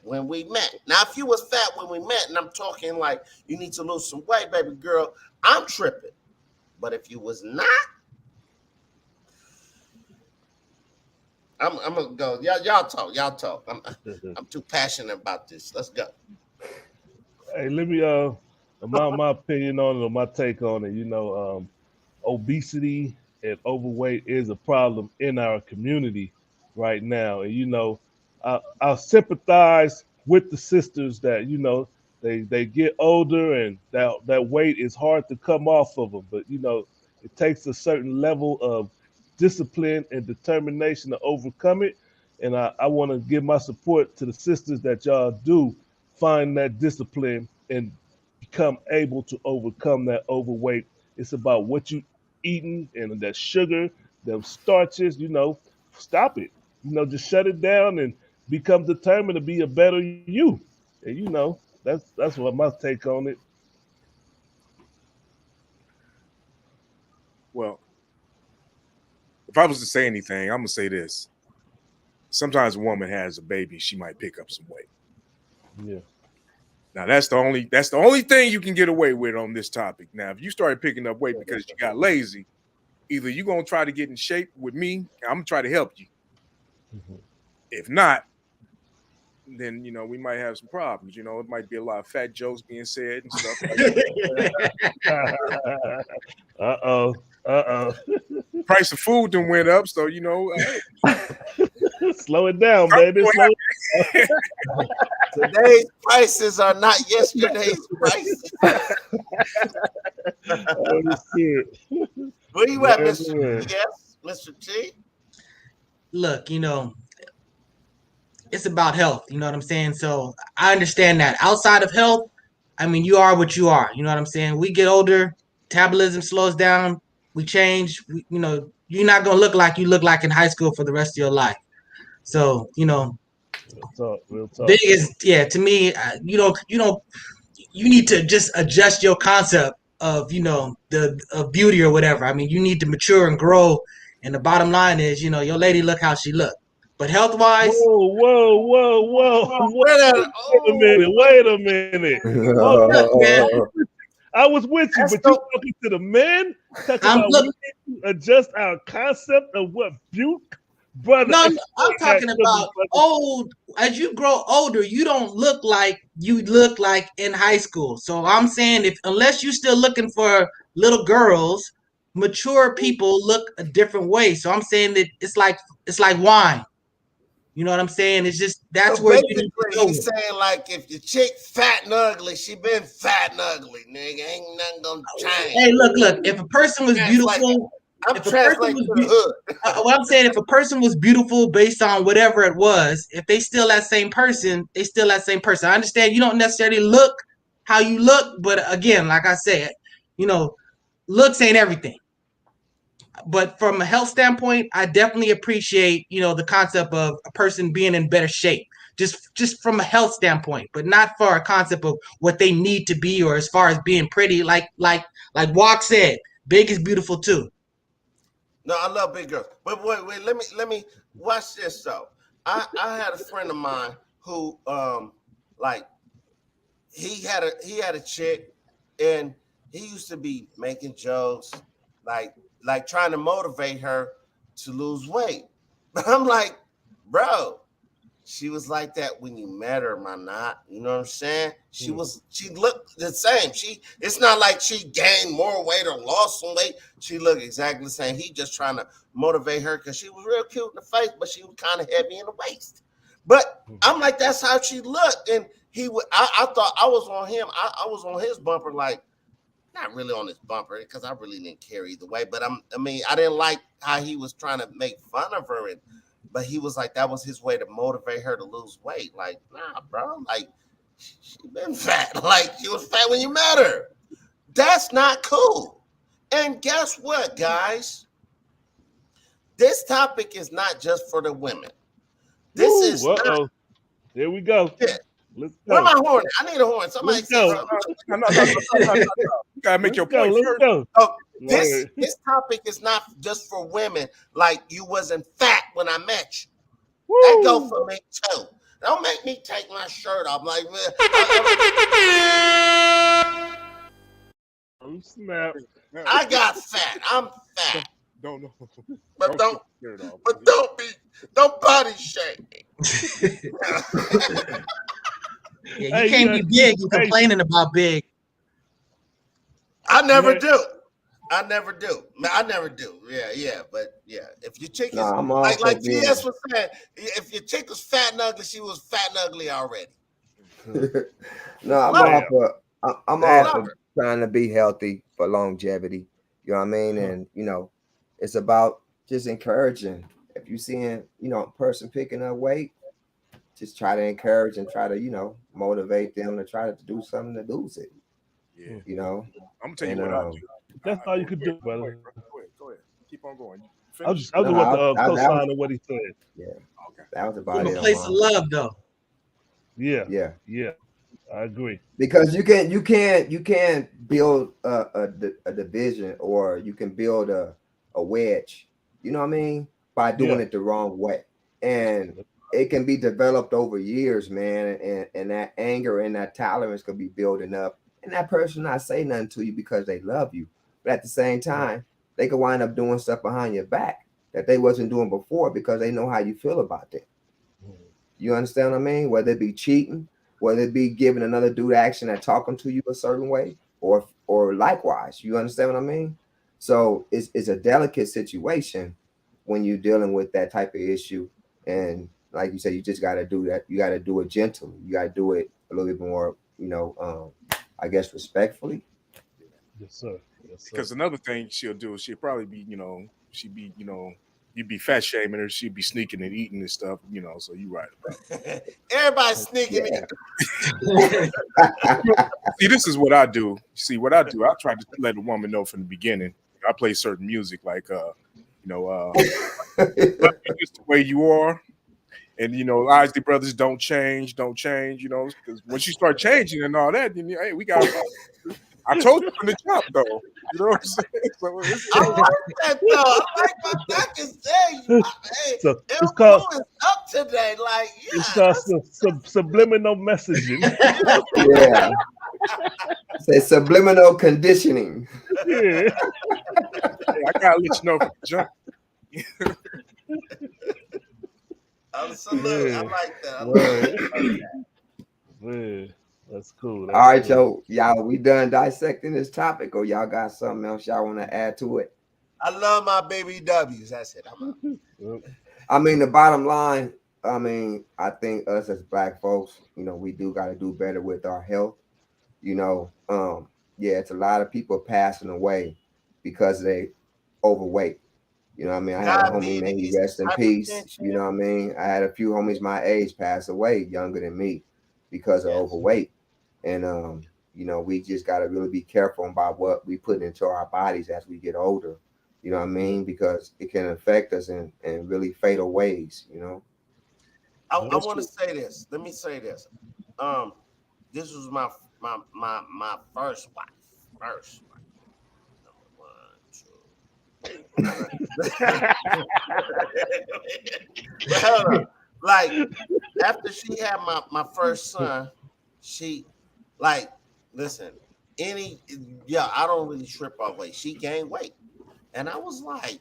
[SPEAKER 4] when we met. Now, if you was fat when we met, and I'm talking like you need to lose some weight, baby girl, I'm tripping. But if you was not, I'm gonna go. Y'all talk. I'm too passionate about this. Let's go.
[SPEAKER 1] Hey, let me my opinion on it, or my take on it. Obesity and overweight is a problem in our community right now, and I sympathize with the sisters that they get older and that weight is hard to come off of them, but it takes a certain level of discipline and determination to overcome it. And I want to give my support to the sisters that y'all do find that discipline and become able to overcome that overweight. It's about what you eating and that sugar, them starches, stop it. Just shut it down and become determined to be a better you. And that's what my take on it.
[SPEAKER 2] Well, if I was to say anything, I'm gonna say this. Sometimes a woman has a baby, she might pick up some weight.
[SPEAKER 1] Yeah.
[SPEAKER 2] Now that's the only thing you can get away with on this topic. Now, if you started picking up weight because you got lazy, either you're gonna try to get in shape with me, and I'm gonna try to help you.
[SPEAKER 1] Mm-hmm.
[SPEAKER 2] If not, then we might have some problems. It might be a lot of fat jokes being said and stuff like that.
[SPEAKER 1] Uh-oh.
[SPEAKER 2] Price of food then went up, so
[SPEAKER 1] Slow it down, baby. Slow it down.
[SPEAKER 4] Today's prices are not yesterday's prices.
[SPEAKER 1] Oh, shit.
[SPEAKER 4] Where you at, Mr.
[SPEAKER 1] Yeah.
[SPEAKER 4] T? Yes, Mr. T?
[SPEAKER 5] Look, it's about health. You know what I'm saying? So I understand that. Outside of health, I mean, you are what you are. You know what I'm saying? We get older, metabolism slows down, we change. You're not gonna look like you look like in high school for the rest of your life. So,
[SPEAKER 1] Real talk.
[SPEAKER 5] big is to me. You need to just adjust your concept of the of beauty or whatever. I mean, you need to mature and grow. And the bottom line is, your lady look how she look. But health wise,
[SPEAKER 1] Whoa.
[SPEAKER 4] Oh,
[SPEAKER 1] Wait a minute. Hold
[SPEAKER 5] look, man,
[SPEAKER 1] I was with you,
[SPEAKER 4] That's
[SPEAKER 1] but you
[SPEAKER 4] so-
[SPEAKER 1] talking to the men, talking
[SPEAKER 5] I'm
[SPEAKER 1] about we need to adjust our concept of what beauty, brother.
[SPEAKER 5] no,
[SPEAKER 1] explain
[SPEAKER 5] I'm
[SPEAKER 1] that
[SPEAKER 5] talking
[SPEAKER 1] to me,
[SPEAKER 5] about
[SPEAKER 1] brother.
[SPEAKER 5] old. As you grow older, you don't look like you look like in high school. So I'm saying, unless you're still looking for little girls, mature people look a different way. So I'm saying that it's like wine. You know what I'm saying? It's just that's
[SPEAKER 4] So
[SPEAKER 5] where you need
[SPEAKER 4] basically,
[SPEAKER 5] to go.
[SPEAKER 4] he's saying like if the chick fat and ugly, she been fat and ugly, nigga. Ain't nothing gonna change.
[SPEAKER 5] Hey, look. If a person was
[SPEAKER 4] Translate.
[SPEAKER 5] beautiful,
[SPEAKER 4] I'm
[SPEAKER 5] if a person
[SPEAKER 4] translating
[SPEAKER 5] was
[SPEAKER 4] to the hood.
[SPEAKER 5] what I'm saying, if a person was beautiful based on whatever it was, if they still that same person, they still that same person. I understand you don't necessarily look how you look, but again, like I said, looks ain't everything. But from a health standpoint, I definitely appreciate, the concept of a person being in better shape. Just from a health standpoint, but not for a concept of what they need to be or as far as being pretty. Like Walk said, big is beautiful too.
[SPEAKER 4] No, I love big girls. But wait, let me watch this though. I had a friend of mine who like he had a chick and he used to be making jokes, like trying to motivate her to lose weight. But I'm like, bro, she was like that when you met her, my not. You know what I'm saying? She looked the same. It's not like she gained more weight or lost some weight. She looked exactly the same. He just trying to motivate her because she was real cute in the face, but she was kind of heavy in the waist. But I'm like, that's how she looked. And he would I thought I was on him. I was on his bumper, like not really on his bumper because I really didn't care either way. But I didn't like how he was trying to make fun of her, but he was like, that was his way to motivate her to lose weight. Like, nah, bro, like she been fat. Like she was fat when you met her. That's not cool. And guess what, guys? This topic is not just for the women. This is not.
[SPEAKER 1] There we go.
[SPEAKER 4] Yeah.
[SPEAKER 1] Let's
[SPEAKER 4] Where
[SPEAKER 1] go.
[SPEAKER 4] am I horn? I need a horn. Somebody
[SPEAKER 1] Let's
[SPEAKER 4] say
[SPEAKER 1] go.
[SPEAKER 4] something.
[SPEAKER 2] No. You gotta make your point
[SPEAKER 1] Let's
[SPEAKER 2] first.
[SPEAKER 1] go.
[SPEAKER 4] Oh, this topic is not just for women. Like you wasn't fat when I met you.
[SPEAKER 1] Woo.
[SPEAKER 4] That go for me too. Don't make me take my shirt off. Like,
[SPEAKER 1] Snap.
[SPEAKER 4] I got fat. I'm fat.
[SPEAKER 2] Don't know.
[SPEAKER 4] But don't body shame me.
[SPEAKER 5] Yeah, you can't be big and complaining about big.
[SPEAKER 4] I never do. Yeah. But yeah, if your chick is like GS was saying, if your chick was fat and ugly, she was fat and ugly already.
[SPEAKER 3] I'm all for trying to be healthy for longevity. You know what I mean? And it's about just encouraging. If you're seeing, a person picking up weight, just try to encourage and try to, motivate them to try to do something to lose it.
[SPEAKER 2] Yeah.
[SPEAKER 3] I'm
[SPEAKER 2] gonna tell you what I do.
[SPEAKER 1] That's all you could do, brother.
[SPEAKER 2] Go ahead. Keep on going.
[SPEAKER 1] I just want to co-sign on what he said.
[SPEAKER 3] Yeah.
[SPEAKER 2] Okay.
[SPEAKER 3] That was about it.
[SPEAKER 5] A place of love, though.
[SPEAKER 1] Yeah. I agree.
[SPEAKER 3] Because you can't build a division, or you can build a wedge. You know what I mean? By doing it the wrong way, and it can be developed over years, man. And that anger and that tolerance could be building up, and that person not say nothing to you because they love you, but at the same time, they could wind up doing stuff behind your back that they wasn't doing before because they know how you feel about them. You understand what I mean? Whether it be cheating, whether it be giving another dude action and talking to you a certain way, or likewise. You understand what I mean? So it's a delicate situation when you're dealing with that type of issue. And like you said, you just got to do that. You got to do it gently. You got to do it a little bit more, I guess, respectfully.
[SPEAKER 1] Yes, sir.
[SPEAKER 2] Because another thing she'll do is she'll probably be, you'd be fat shaming her. She'd be sneaking and eating and stuff, so you're right about it.
[SPEAKER 4] Everybody's sneaking in.
[SPEAKER 2] See, this is what I do. See, what I do, I try to let a woman know from the beginning. I play certain music like, just the way you are. And, Isley Brothers don't change, because once you start changing and all that, then, hey, we got I told you from the jump, though. You know what I'm saying?
[SPEAKER 4] I like that, though. I like what that can say. Hey,
[SPEAKER 1] So
[SPEAKER 4] it's called up today. Like,
[SPEAKER 1] it's called subliminal messaging.
[SPEAKER 3] Yeah. Say subliminal conditioning.
[SPEAKER 1] Yeah.
[SPEAKER 2] I gotta let you know from the jump.
[SPEAKER 4] Absolutely. I like that.
[SPEAKER 1] Man, that's cool.
[SPEAKER 3] All right, so y'all, we done dissecting this topic, or y'all got something else y'all want to add to it?
[SPEAKER 4] I love my baby W's. That's it.
[SPEAKER 3] I mean, the bottom line, I think us as Black folks, we do got to do better with our health. It's a lot of people passing away because they overweight. You know what I mean? I had a homie, may he rest in peace. You know what I mean? I had a few homies my age pass away younger than me because of overweight. And, we just got to really be careful about what we put into our bodies as we get older. You know what I mean? Because it can affect us in really fatal ways,
[SPEAKER 4] I want to say this. Let me say this. This was my first wife. But hold on. Like, after she had my first son, she, listen, I don't really trip off weight. She gained weight, and I was like,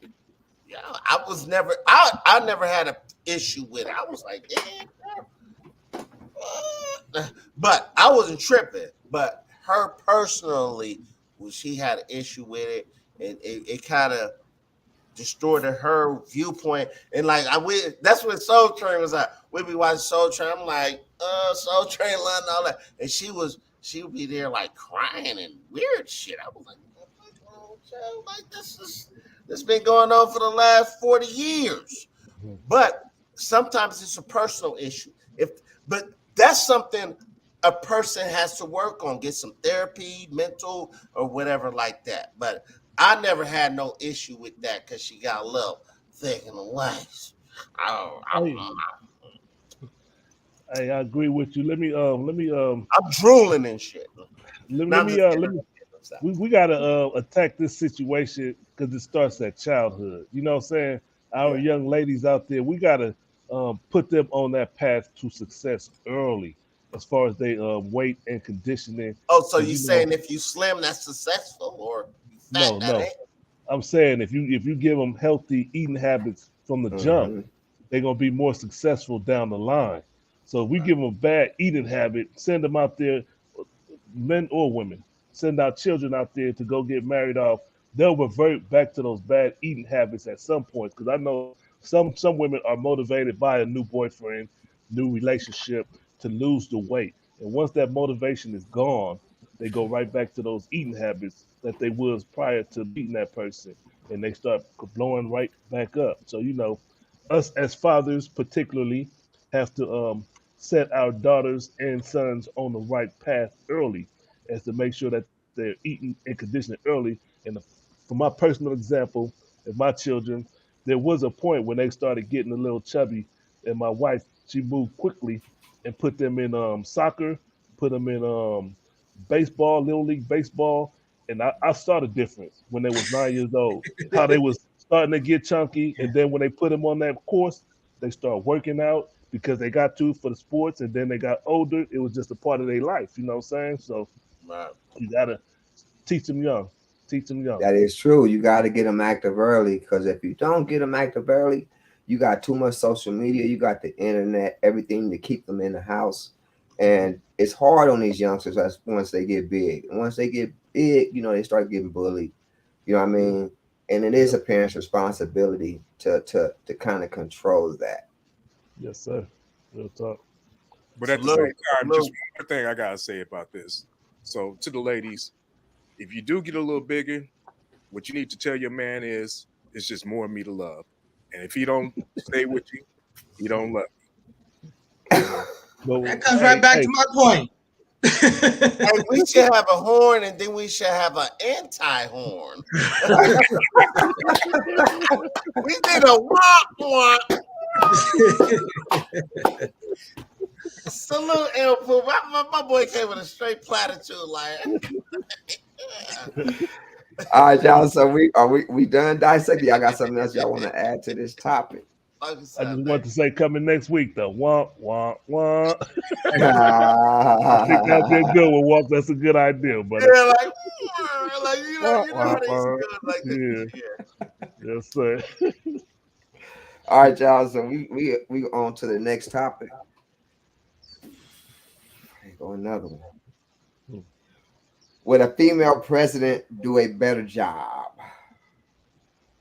[SPEAKER 4] yeah, I never had an issue with it. I was like, damn, but I wasn't tripping. But her personally, she had an issue with it, and it kind of distorted her viewpoint. And like that's when Soul Train was like, we be watching Soul Train. I'm like, Soul Train line and all that, and she would be there like crying and weird shit. I was like, what's wrong with you? Like this been going on for the last 40 years. But sometimes it's a personal issue. But that's something a person has to work on, get some therapy, mental or whatever like that. But I never had no issue with that because she got a little thick in the waist.
[SPEAKER 1] Hey, I agree with you. Let me
[SPEAKER 4] I'm drooling and shit.
[SPEAKER 1] we gotta attack this situation because it starts at childhood. You know what I'm saying? Our young ladies out there, we gotta put them on that path to success early, as far as they weight and conditioning.
[SPEAKER 4] Oh, so you saying if you slim, that's successful, or fat,
[SPEAKER 1] no. I'm saying if you give them healthy eating habits from the jump, they're gonna be more successful down the line. So if we give them a bad eating habit, send them out there, men or women, send our children out there to go get married off, they'll revert back to those bad eating habits at some point. Because I know some women are motivated by a new boyfriend, new relationship to lose the weight. And once that motivation is gone, they go right back to those eating habits that they was prior to meeting that person. And they start blowing right back up. So, us as fathers particularly have to set our daughters and sons on the right path early, as to make sure that they're eating and conditioning early. And for my personal example, of my children, there was a point when they started getting a little chubby, and my wife, she moved quickly and put them in soccer, put them in baseball, little league baseball, and I saw the difference when they was 9 years old, how they was starting to get chunky, and then when they put them on that course, they start working out because they got to for the sports, and then they got older. It was just a part of their life, you know what I'm saying? So you gotta teach them young.
[SPEAKER 3] That is true. You got to get them active early, because if you don't get them active early, you got too much social media, you got the internet, everything to keep them in the house. And it's hard on these youngsters once they get big. And once they get big, they start getting bullied. You know what I mean? And it is a parent's responsibility to kind of control that.
[SPEAKER 1] Yes, sir. Real talk.
[SPEAKER 2] But at the same time, just one more thing I gotta say about this. So to the ladies, if you do get a little bigger, what you need to tell your man is, it's just more of me to love. And if he don't stay with you, he don't love you.
[SPEAKER 5] That comes right back to my point.
[SPEAKER 4] And we should have a horn, and then we should have an anti-horn. We did a womp. Salute, El Pooh. My boy came with a straight platitude, like.
[SPEAKER 3] All right, y'all. So we done dissecting. Y'all got something else y'all want to add to this topic?
[SPEAKER 1] I just want to say, coming next week though. Womp. I think that'd be a good one, Womp. That's a good idea, but
[SPEAKER 4] yeah, like you know how they good like this.
[SPEAKER 1] Yeah. Yes, sir.
[SPEAKER 3] All right, y'all. So we on to the next topic. Go another one. Would a female president do a better job?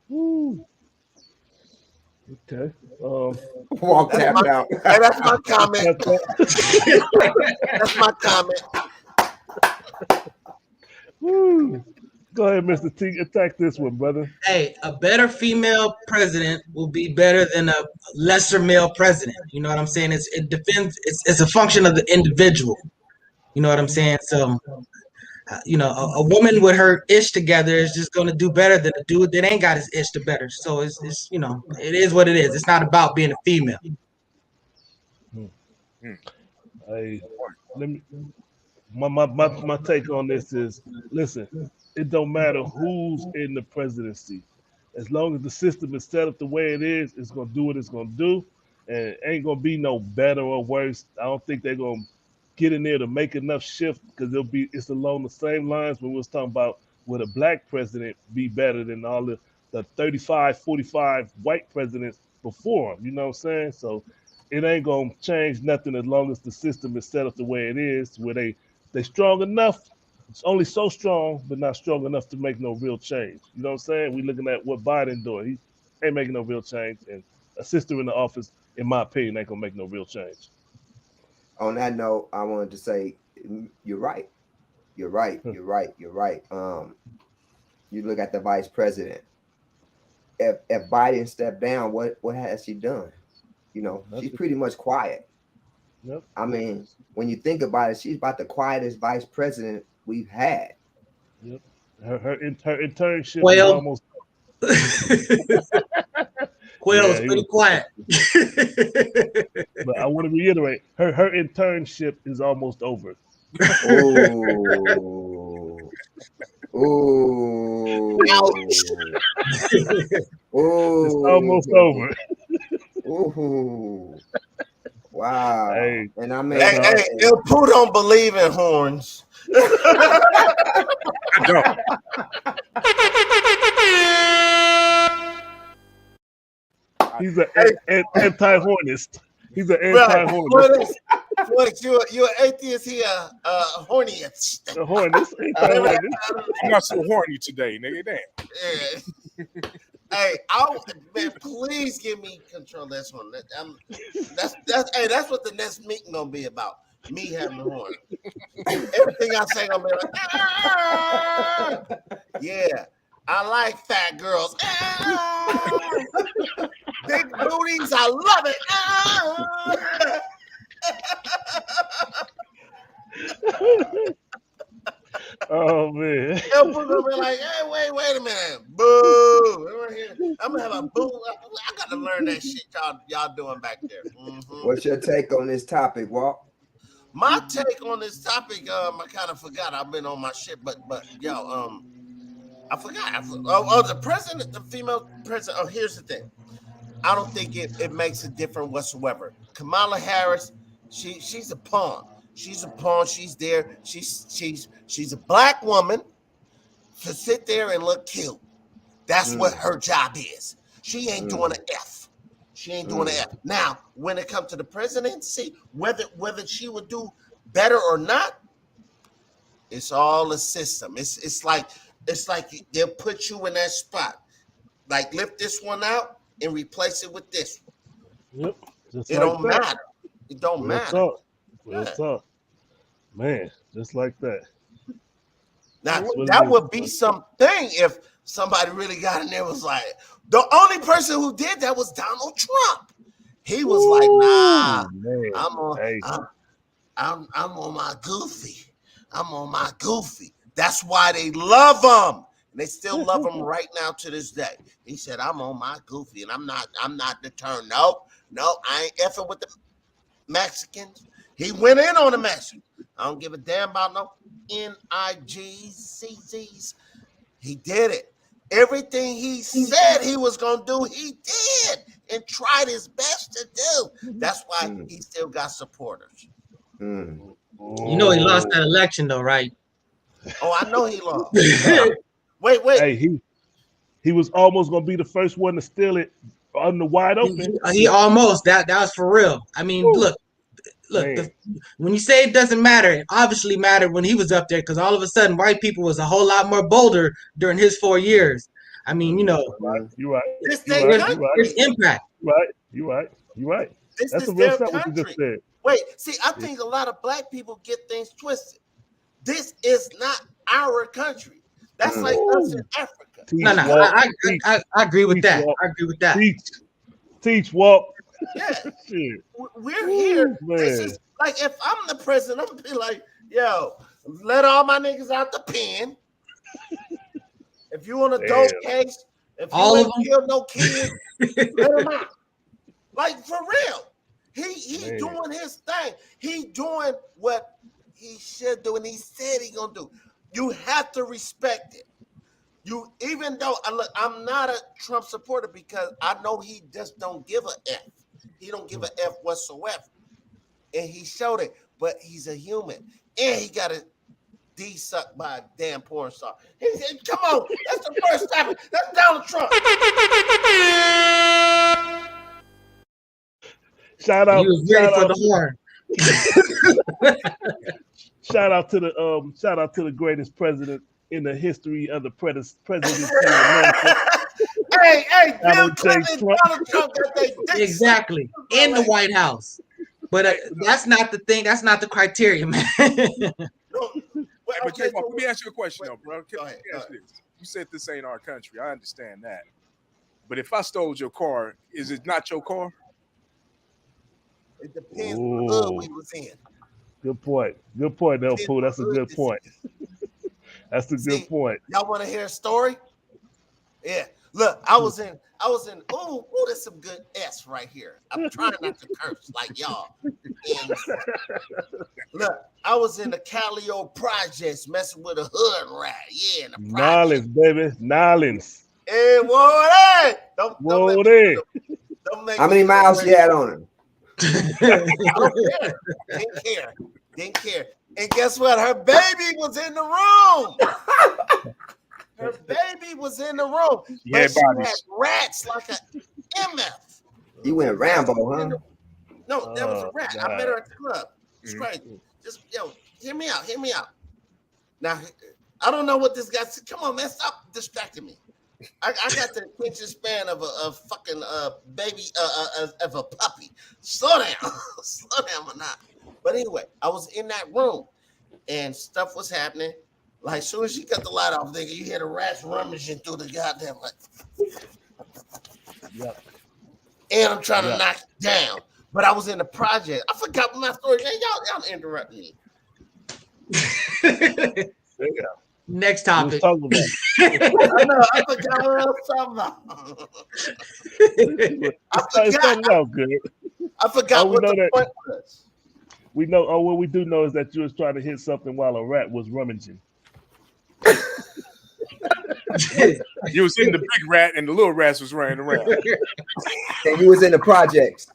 [SPEAKER 1] Woo. Okay.
[SPEAKER 3] Walk that out.
[SPEAKER 4] That's my comment. That's my comment.
[SPEAKER 1] Woo. Go ahead, Mr. T. Attack this one, brother.
[SPEAKER 5] Hey, a better female president will be better than a lesser male president. You know what I'm saying? It's a function of the individual. You know what I'm saying? So, a woman with her ish together is just going to do better than a dude that ain't got his ish to better. So it's it is what it is. It's not about being a female.
[SPEAKER 1] Hey, my take on this is, listen, it don't matter who's in the presidency. As long as the system is set up the way it is, it's going to do what it's going to do. And it ain't going to be no better or worse. I don't think they're going to get in there to make enough shift because it's along the same lines when we was talking about would a black president be better than all the 35, 45 white presidents before him. You know what I'm saying? So it ain't gonna change nothing as long as the system is set up the way it is, where they strong enough. It's only so strong, but not strong enough to make no real change. You know what I'm saying? We looking at what Biden doing. He ain't making no real change, and a sister in the office, in my opinion, ain't gonna make no real change.
[SPEAKER 3] On that note, I wanted to say you're right. You're right. You're right. You're right. You look at the vice president. If Biden stepped down, what has she done? You know, she's pretty much quiet.
[SPEAKER 1] Yep.
[SPEAKER 3] I mean, when you think about it, she's about the quietest vice president we've had.
[SPEAKER 1] Yep. Her internship is
[SPEAKER 5] Well,
[SPEAKER 1] almost.
[SPEAKER 5] Quail is pretty quiet.
[SPEAKER 1] But I want to reiterate, her internship is almost over.
[SPEAKER 3] Oh. Oh. Oh.
[SPEAKER 1] It's almost over.
[SPEAKER 3] Oh. Wow.
[SPEAKER 1] Hey,
[SPEAKER 3] and I mean,
[SPEAKER 4] Hey, El Pooh don't believe in horns.
[SPEAKER 2] I don't.
[SPEAKER 1] he's an anti-hornist. He's an anti-hornist.
[SPEAKER 4] Floyd, you're an atheist. He a horniest.
[SPEAKER 1] The hornist, anti-hornist.
[SPEAKER 2] I'm not so horny today, nigga. Damn.
[SPEAKER 4] Yeah. Hey, man, please give me control of this one. That's what the next meeting gonna be about. Me having a horn. Everything I say gonna be like, yeah. I like fat girls. Big booties, I love it.
[SPEAKER 1] Oh man.
[SPEAKER 4] We're gonna be like, hey, wait a minute. Boo. I'm gonna have a boo. I gotta learn that shit y'all doing back there. Mm-hmm.
[SPEAKER 3] what's your take on this topic, Walt?
[SPEAKER 4] My take on this topic, I kind of forgot. I've been on my shit, but yo, I forgot. The president, the female president. Oh, here's the thing. I don't think it makes a difference whatsoever. Kamala Harris, she's a pawn. She's a pawn. She's there. She's a black woman to sit there and look cute. That's what her job is. She ain't doing an F. She ain't doing an F. Now, when it comes to the presidency, whether she would do better or not, it's all a system. It's like they'll put you in that spot. Like lift this one out and replace it with this one.
[SPEAKER 1] Yep.
[SPEAKER 4] It don't matter. It don't matter.
[SPEAKER 1] Real talk. Man, just like that.
[SPEAKER 4] Now that would be something if somebody really got in there and was like, the only person who did that was Donald Trump. He was like, nah, man. I'm on my goofy. I'm on my goofy. That's why they love him. And they still love him right now to this day. He said, I'm on my goofy and I'm not deterred. No, I ain't effing with the Mexicans. He went in on the Mexicans. I don't give a damn about no NIGCCs. He did it. Everything he said he was going to do, he did and tried his best to do. That's why he still got supporters.
[SPEAKER 5] You know he lost that election though, right?
[SPEAKER 4] Oh, I know he lost. Wait.
[SPEAKER 1] Hey, he was almost going to be the first one to steal it on the wide open.
[SPEAKER 5] He almost. That was for real. I mean, look, when you say it doesn't matter, it obviously mattered when he was up there because all of a sudden white people was a whole lot more bolder during his 4 years. I mean, you know.
[SPEAKER 1] You're right.
[SPEAKER 5] It's impact.
[SPEAKER 1] You're right.
[SPEAKER 4] This
[SPEAKER 1] That's
[SPEAKER 4] is
[SPEAKER 1] a real
[SPEAKER 4] their
[SPEAKER 1] stuff what you just said.
[SPEAKER 4] Wait, see, I think a lot of black people get things twisted. This is not our country. That's like us in Africa.
[SPEAKER 5] No, I agree with that. I agree with that.
[SPEAKER 1] Teach, Walt.
[SPEAKER 4] Yeah, we're here. This is like if I'm the president, I'm gonna be like, yo, let all my niggas out the pen. If you want a dope case, if you ain't killed no kids, let them out. Like for real. He's doing his thing. He doing what he should do, and he said he gonna do. You have to respect it. You, even though I'm not a Trump supporter because I know he just don't give a F. He don't give a F whatsoever. and he showed it, but he's a human, and he got a D sucked by a damn porn star. He said, "Come on, that's the first time. That's Donald Trump."
[SPEAKER 1] Shout out,
[SPEAKER 5] He was ready
[SPEAKER 1] shout
[SPEAKER 5] for
[SPEAKER 1] out,
[SPEAKER 5] the horn.
[SPEAKER 1] shout out to the greatest president in the history of the presidency of America.
[SPEAKER 4] Hey, Bill
[SPEAKER 1] Donald J.
[SPEAKER 4] Clinton,
[SPEAKER 1] Trump.
[SPEAKER 4] Donald Trump got their dick
[SPEAKER 5] Exactly.
[SPEAKER 4] sucked.
[SPEAKER 5] In the White House. But that's not the thing. That's not the criteria, man.
[SPEAKER 2] But J-Mo, let me ask you a question, though, bro.
[SPEAKER 4] Go ahead.
[SPEAKER 2] You said this ain't our country. I understand that. But if I stole your car, is it not your car?
[SPEAKER 4] It depends on the hood we was in.
[SPEAKER 1] Good point. Good point, though, Pooh. That's a good point. That's a good point.
[SPEAKER 4] Y'all want to hear a story? Yeah. Look, I was in. Ooh, there's some good S right here. I'm trying not to curse like y'all. And look, I was in the Calio projects messing with a hood rat. Yeah, in the
[SPEAKER 1] Nolens, baby. Nolens.
[SPEAKER 4] Hey, whoa, hey! Don't make
[SPEAKER 3] How many miles you had on him?
[SPEAKER 4] I don't care. Didn't care. And guess what? Her baby was in the room. Her baby was in the room.
[SPEAKER 2] Yeah,
[SPEAKER 4] but she had rats like a MF.
[SPEAKER 3] You went Rambo, huh?
[SPEAKER 4] No, that was a rat.
[SPEAKER 1] God.
[SPEAKER 4] I met her at the club. It's crazy. Just hear me out. Now, I don't know what this guy said. Come on, man, stop distracting me. I got the attention span of a fucking baby of a puppy. Slow down. Slow down or not. But anyway, I was in that room and stuff was happening. Like, as soon as she cut the light off, nigga, you hear the rats rummaging through the goddamn light.
[SPEAKER 1] Yep.
[SPEAKER 4] And I'm trying to knock it down. But I was in the project. I forgot my story. Man, y'all interrupt me.
[SPEAKER 5] Next topic.
[SPEAKER 4] I know, I forgot what I was talking about. I forgot what the point was.
[SPEAKER 1] We know. Oh, what we do know is that you was trying to hit something while a rat was rummaging.
[SPEAKER 2] You was in the big rat and the little rats was running around.
[SPEAKER 3] And you was in the projects.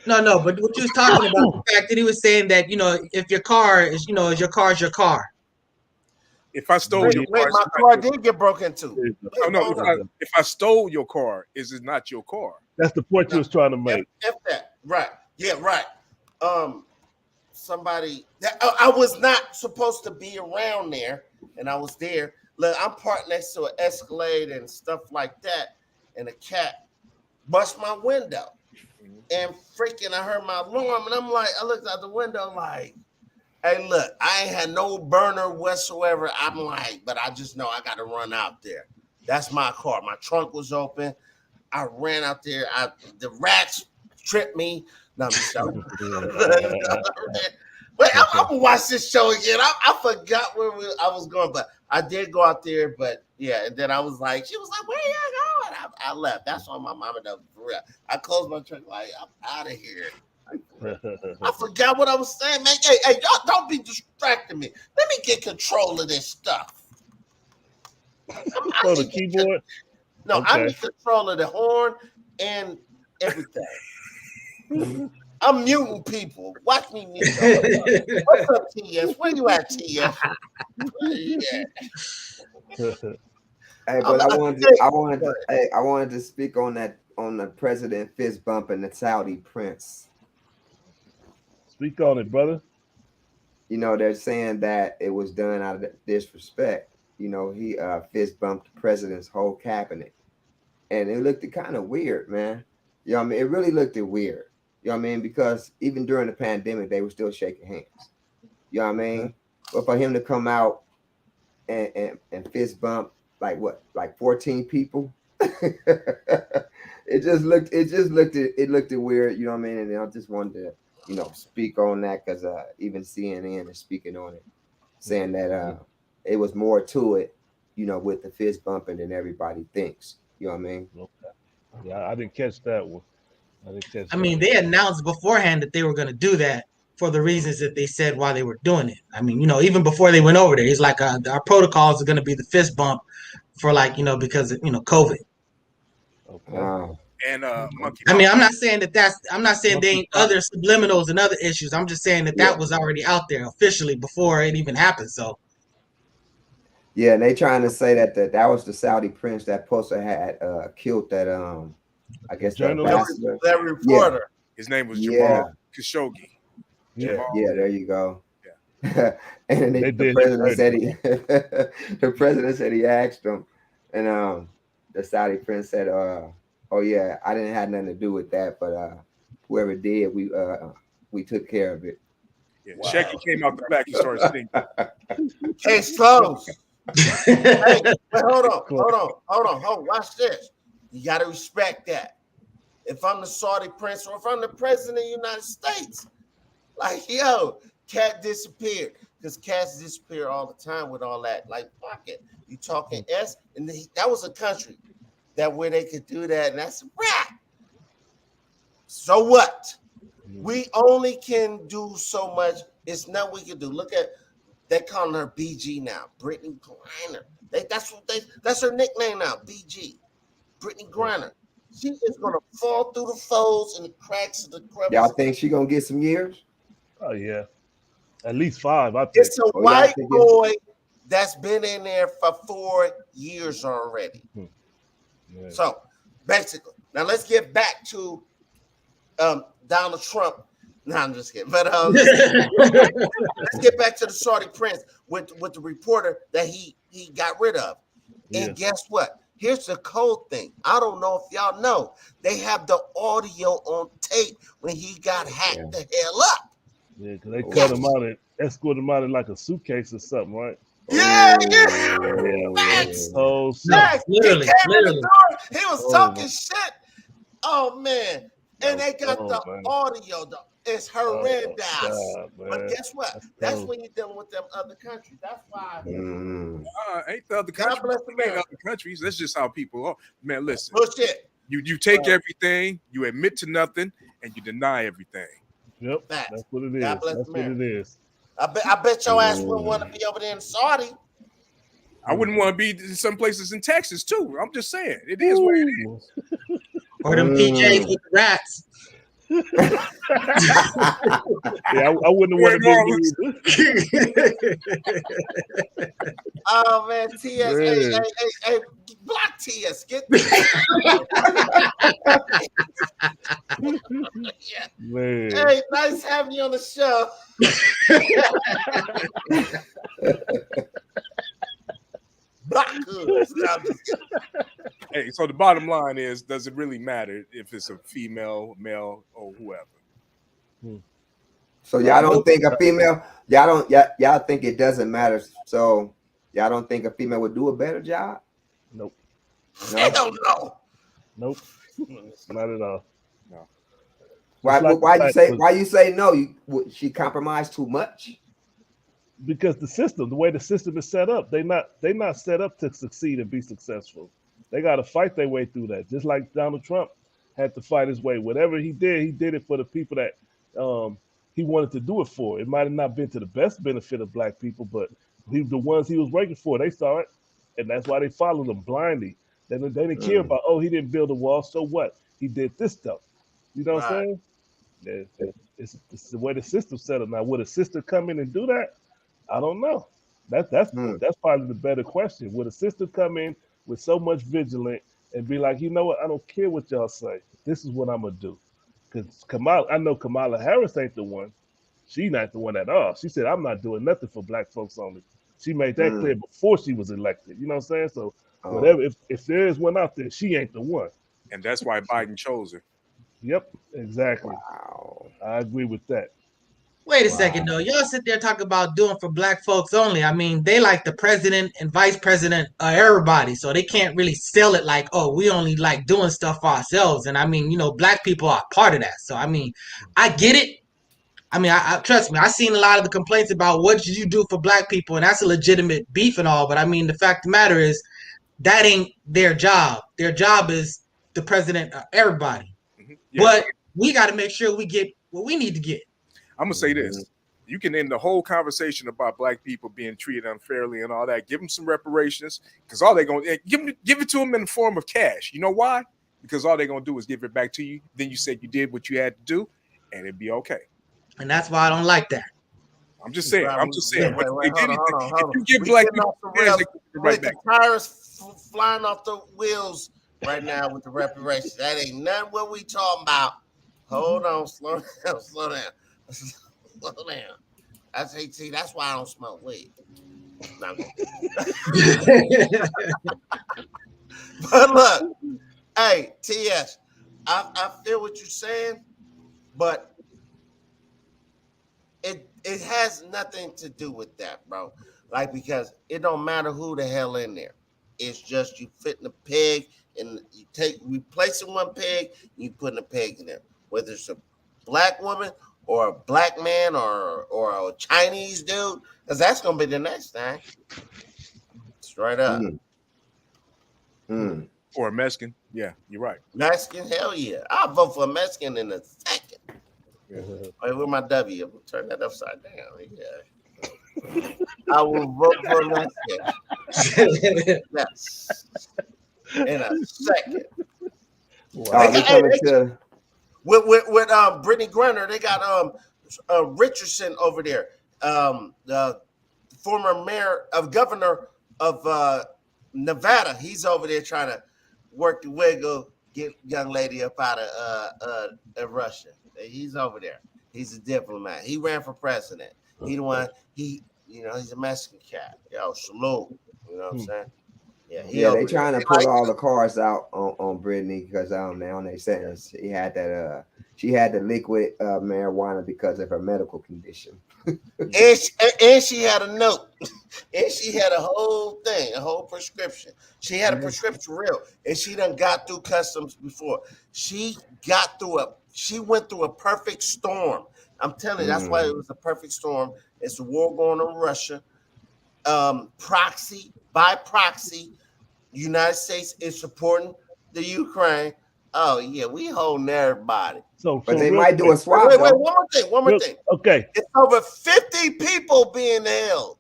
[SPEAKER 5] No, but what you was talking about, the fact that he was saying that, if your car is, your car is your car.
[SPEAKER 2] If I stole your car,
[SPEAKER 4] my car did get broken into.
[SPEAKER 2] Oh, no, if I stole your car, is it not your car?
[SPEAKER 1] That's the point you was trying to make.
[SPEAKER 4] If that, right. Yeah, right. Somebody that I was not supposed to be around there, and I was there. Look, I'm parked next to an Escalade and stuff like that, and a cat bust my window, and freaking I heard my alarm, and I'm like, I looked out the window like, hey, look, I ain't had no burner whatsoever. I'm like, but I just know I got to run out there. That's my car. My trunk was open. I ran out there. The rats tripped me. No, I'm just joking. But I'm gonna watch this show again. I forgot where I was going, but I did go out there. But yeah, and then I was like, she was like, "Where you going?" I left. That's on my mama though, for real. I closed my truck like I'm out of here. I forgot what I was saying, man. Hey, y'all don't be distracting me. Let me get control of this stuff.
[SPEAKER 1] The keyboard.
[SPEAKER 4] No, okay. I need control of the horn and everything. I'm muting people. Watch me mute. What's up, TS? Where you at, TS?
[SPEAKER 3] Hey, but I wanted to speak on the president fist bumping the Saudi prince.
[SPEAKER 1] Speak on it, brother.
[SPEAKER 3] They're saying that it was done out of disrespect. He fist bumped the president's whole cabinet. And it looked kind of weird, man. It really looked weird. Because even during the pandemic, they were still shaking hands. But for him to come out and fist bump like 14 people, it looked weird. And I just wanted to, speak on that because even CNN is speaking on it, saying that it was more to it, with the fist bumping than everybody thinks. You know what I mean?
[SPEAKER 1] Okay. Yeah, I didn't catch that one.
[SPEAKER 5] They announced beforehand that they were going to do that for the reasons that they said while they were doing it. Even before they went over there, he's like, our protocols are going to be the fist bump for because of, COVID.
[SPEAKER 1] Okay.
[SPEAKER 2] and monkey.
[SPEAKER 5] I mean, I'm not saying there ain't other subliminals and other issues. I'm just saying that was already out there officially before it even happened. So.
[SPEAKER 3] Yeah, and they trying to say that was the Saudi prince that Poster had killed that I guess the ambassador.
[SPEAKER 4] That reporter.
[SPEAKER 2] His name was Jamal Khashoggi.
[SPEAKER 3] Yeah, there you go.
[SPEAKER 2] Yeah.
[SPEAKER 3] And the president said he asked him, and the Saudi prince said, "Oh yeah, I didn't have nothing to do with that, but whoever did, we took care of it."
[SPEAKER 2] Yeah, wow. Shecky came out the back and started singing.
[SPEAKER 4] Case closed. Hey, but hold on. Watch this. You got to respect that. If I'm the Saudi prince or if I'm the president of the United States, like, yo, cat disappeared. Because cats disappear all the time with all that. Like, fuck it. You talking S? And that was a country that where they could do that, and that's a wrap. So what? We only can do so much. It's nothing we can do. Look at, they calling her BG now, Brittany Griner. That's her nickname now, BG, Brittany Griner. She is gonna fall through the folds and the cracks of the crevices.
[SPEAKER 3] Y'all think she gonna get some years?
[SPEAKER 1] Oh yeah, at least 5. I think
[SPEAKER 4] it's a white boy that's been in there for 4 years already. Yeah. So basically, now let's get back to Donald Trump. No, I'm just kidding. But let's get back to the Saudi prince with the reporter that he got rid of. And guess what? Here's the cold thing. I don't know if y'all know. They have the audio on tape when he got hacked the hell up.
[SPEAKER 1] Yeah, because they cut him out and escorted him out in like a suitcase or something, right?
[SPEAKER 4] Yeah.
[SPEAKER 1] Facts. Oh,
[SPEAKER 4] Facts.
[SPEAKER 5] Literally.
[SPEAKER 4] He was talking shit. Oh, man. And they got the audio. It's horrendous. But guess what? That's when you're dealing with them other countries. That's why.
[SPEAKER 2] Ain't the other countries. Ain't other countries. That's just how people are. Man, listen.
[SPEAKER 4] Bullshit.
[SPEAKER 2] You take everything, you admit to nothing, and you deny everything.
[SPEAKER 1] Yep. That's what it is.
[SPEAKER 4] God bless
[SPEAKER 1] That's
[SPEAKER 4] America.
[SPEAKER 1] what it is.
[SPEAKER 4] I bet your ass wouldn't want to be over there in Saudi.
[SPEAKER 2] I wouldn't want to be in some places in Texas too. I'm just saying. It is what it is.
[SPEAKER 5] Or them PJs with the rats.
[SPEAKER 1] Yeah, I wouldn't want to be.
[SPEAKER 4] Oh man, TS, hey, block TS, get
[SPEAKER 1] Man.
[SPEAKER 4] Hey, nice having you on the show.
[SPEAKER 2] Hey, so the bottom line is, does it really matter if it's a female, male, or whoever?
[SPEAKER 3] So y'all don't think a female, y'all think it doesn't matter. So y'all don't think a female would do a better job?
[SPEAKER 1] Nope.
[SPEAKER 4] I don't know.
[SPEAKER 1] Nope. Not at all.
[SPEAKER 2] No.
[SPEAKER 3] Why you say no? She compromised too much?
[SPEAKER 1] Because the way the system is set up, they not set up to succeed and be successful. They got to fight their way through that. Just like Donald Trump had to fight his way. Whatever he did it for the people that he wanted to do it for. It might have not been to the best benefit of black people, but the ones he was working for, they saw it, and that's why they followed him blindly. They didn't care about, he didn't build a wall, so what? He did this stuff. You know what I'm saying? It's the way the system's set up. Now, would a sister come in and do that? I don't know. That's probably the better question. Would a sister come in with so much vigilance and be like, you know what? I don't care what y'all say. This is what I'm gonna do. Because I know Kamala Harris ain't the one. She not the one at all. She said, I'm not doing nothing for black folks only. She made that clear before she was elected. You know what I'm saying? So whatever, if there is one out there, she ain't the one.
[SPEAKER 2] And that's why Biden chose her.
[SPEAKER 1] Yep, exactly.
[SPEAKER 3] Wow.
[SPEAKER 1] I agree with that.
[SPEAKER 5] Wait a second, though. Y'all sit there talking about doing for black folks only. I mean, they like the president and vice president of everybody, so they can't really sell it like, we only like doing stuff for ourselves. And I mean, black people are part of that. So I mean, I get it. I mean, I trust me. I've seen a lot of the complaints about what did you do for black people, and that's a legitimate beef and all. But I mean, the fact of the matter is, that ain't their job. Their job is the president of everybody. Yeah. But we got to make sure we get what we need to get.
[SPEAKER 2] I'm gonna say this: you can end the whole conversation about black people being treated unfairly and all that. Give them some reparations, because all they're gonna give it to them in the form of cash. You know why? because all they're gonna do is give it back to you. Then you said you did what you had to do, and it'd be okay.
[SPEAKER 5] And that's why I don't like that.
[SPEAKER 2] I'm just saying. I'm just saying.
[SPEAKER 4] Wait,
[SPEAKER 2] If
[SPEAKER 4] hold on.
[SPEAKER 2] you give
[SPEAKER 4] We
[SPEAKER 2] black
[SPEAKER 4] getting
[SPEAKER 2] people
[SPEAKER 4] off the
[SPEAKER 2] theirs,
[SPEAKER 4] rails
[SPEAKER 2] they give it
[SPEAKER 4] with
[SPEAKER 2] right
[SPEAKER 4] the
[SPEAKER 2] back.
[SPEAKER 4] tires flying off the wheels right now with the reparations. That ain't nothing what we talking about. Hold on, slow down. Slow down. That's why I don't smoke weed. No, but look, hey, TS, I feel what you're saying, but it has nothing to do with that, bro. Like, because it don't matter who the hell in there. It's just you fitting a pig and you replacing one pig, you putting a pig in there. Whether it's a black woman or a black man or a Chinese dude, because that's gonna be the next thing. Straight up.
[SPEAKER 2] Or a Mexican. Yeah, you're right.
[SPEAKER 4] Mexican, hell yeah. I'll vote for a Mexican in a second.
[SPEAKER 2] Yeah.
[SPEAKER 4] Wait, where my W? I'm gonna turn that upside down. Yeah. I will vote for a Mexican. Yes. In a second.
[SPEAKER 3] Wow. We coming to
[SPEAKER 4] With Brittany Griner, they got Richardson over there. The former governor of Nevada. He's over there trying to work the wiggle, get young lady up out of Russia. He's over there. He's a diplomat. He ran for president. He's a Mexican cat. Yo, salute. You know what I'm saying? Yeah,
[SPEAKER 3] they trying to pull all the cards out on Brittany because now they sentence she had the liquid marijuana because of her medical condition.
[SPEAKER 4] and she had a note. And she had a whole thing, a whole prescription. She had a prescription real. And she done got through customs before. She went through a perfect storm. I'm telling you, that's why it was a perfect storm. It's a war going on in Russia. By proxy, United States is supporting the Ukraine. Oh yeah, we holding everybody.
[SPEAKER 3] But they might do a swap.
[SPEAKER 4] Wait, one more thing.
[SPEAKER 1] Okay.
[SPEAKER 4] It's over 50 people being held.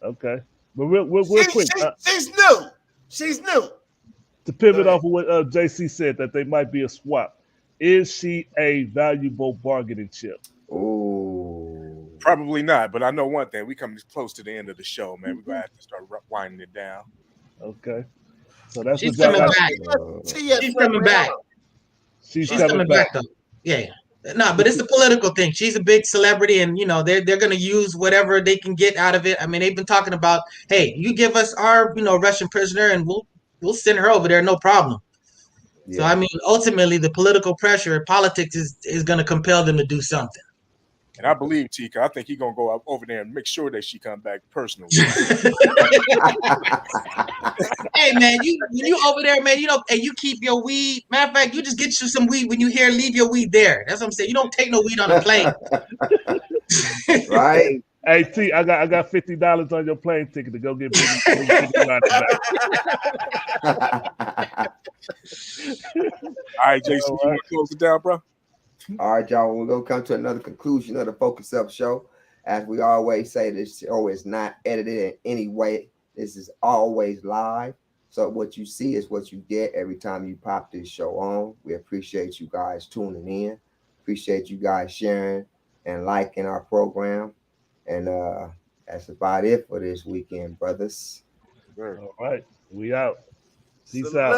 [SPEAKER 1] Okay. But real quick.
[SPEAKER 4] She's new.
[SPEAKER 1] To pivot off of what JC said, that they might be a swap. Is she a valuable bargaining chip?
[SPEAKER 3] Oh,
[SPEAKER 2] probably not. But I know one thing: we come close to the end of the show, man. We're gonna have to start winding it down.
[SPEAKER 1] Okay. So that's
[SPEAKER 5] She's coming back. She's coming back.
[SPEAKER 1] She's coming back
[SPEAKER 5] though. Yeah. No, but it's a political thing. She's a big celebrity, and they're gonna use whatever they can get out of it. I mean, they've been talking about, hey, you give us our Russian prisoner, and we'll send her over there, no problem. Yeah. So I mean, ultimately, the political pressure, politics is gonna compel them to do something.
[SPEAKER 2] And I believe Tika. I think he's gonna go over there and make sure that she come back personally.
[SPEAKER 5] Hey man, when you over there, man, and you keep your weed. Matter of fact, you just get you some weed when you here. Leave your weed there. That's what I'm saying. You don't take no weed on the plane.
[SPEAKER 3] Right.
[SPEAKER 1] Hey T, I got $50 on your plane ticket to go get back.
[SPEAKER 2] All right, Jason, you want to close it down, bro?
[SPEAKER 3] All right, y'all. We're gonna come to another conclusion of the Focus Up Show. As we always say, this show is not edited in any way. This is always live. So what you see is what you get every time you pop this show on. We appreciate you guys tuning in. Appreciate you guys sharing and liking our program. And that's about it for this weekend, brothers.
[SPEAKER 1] All right. We out. Peace out.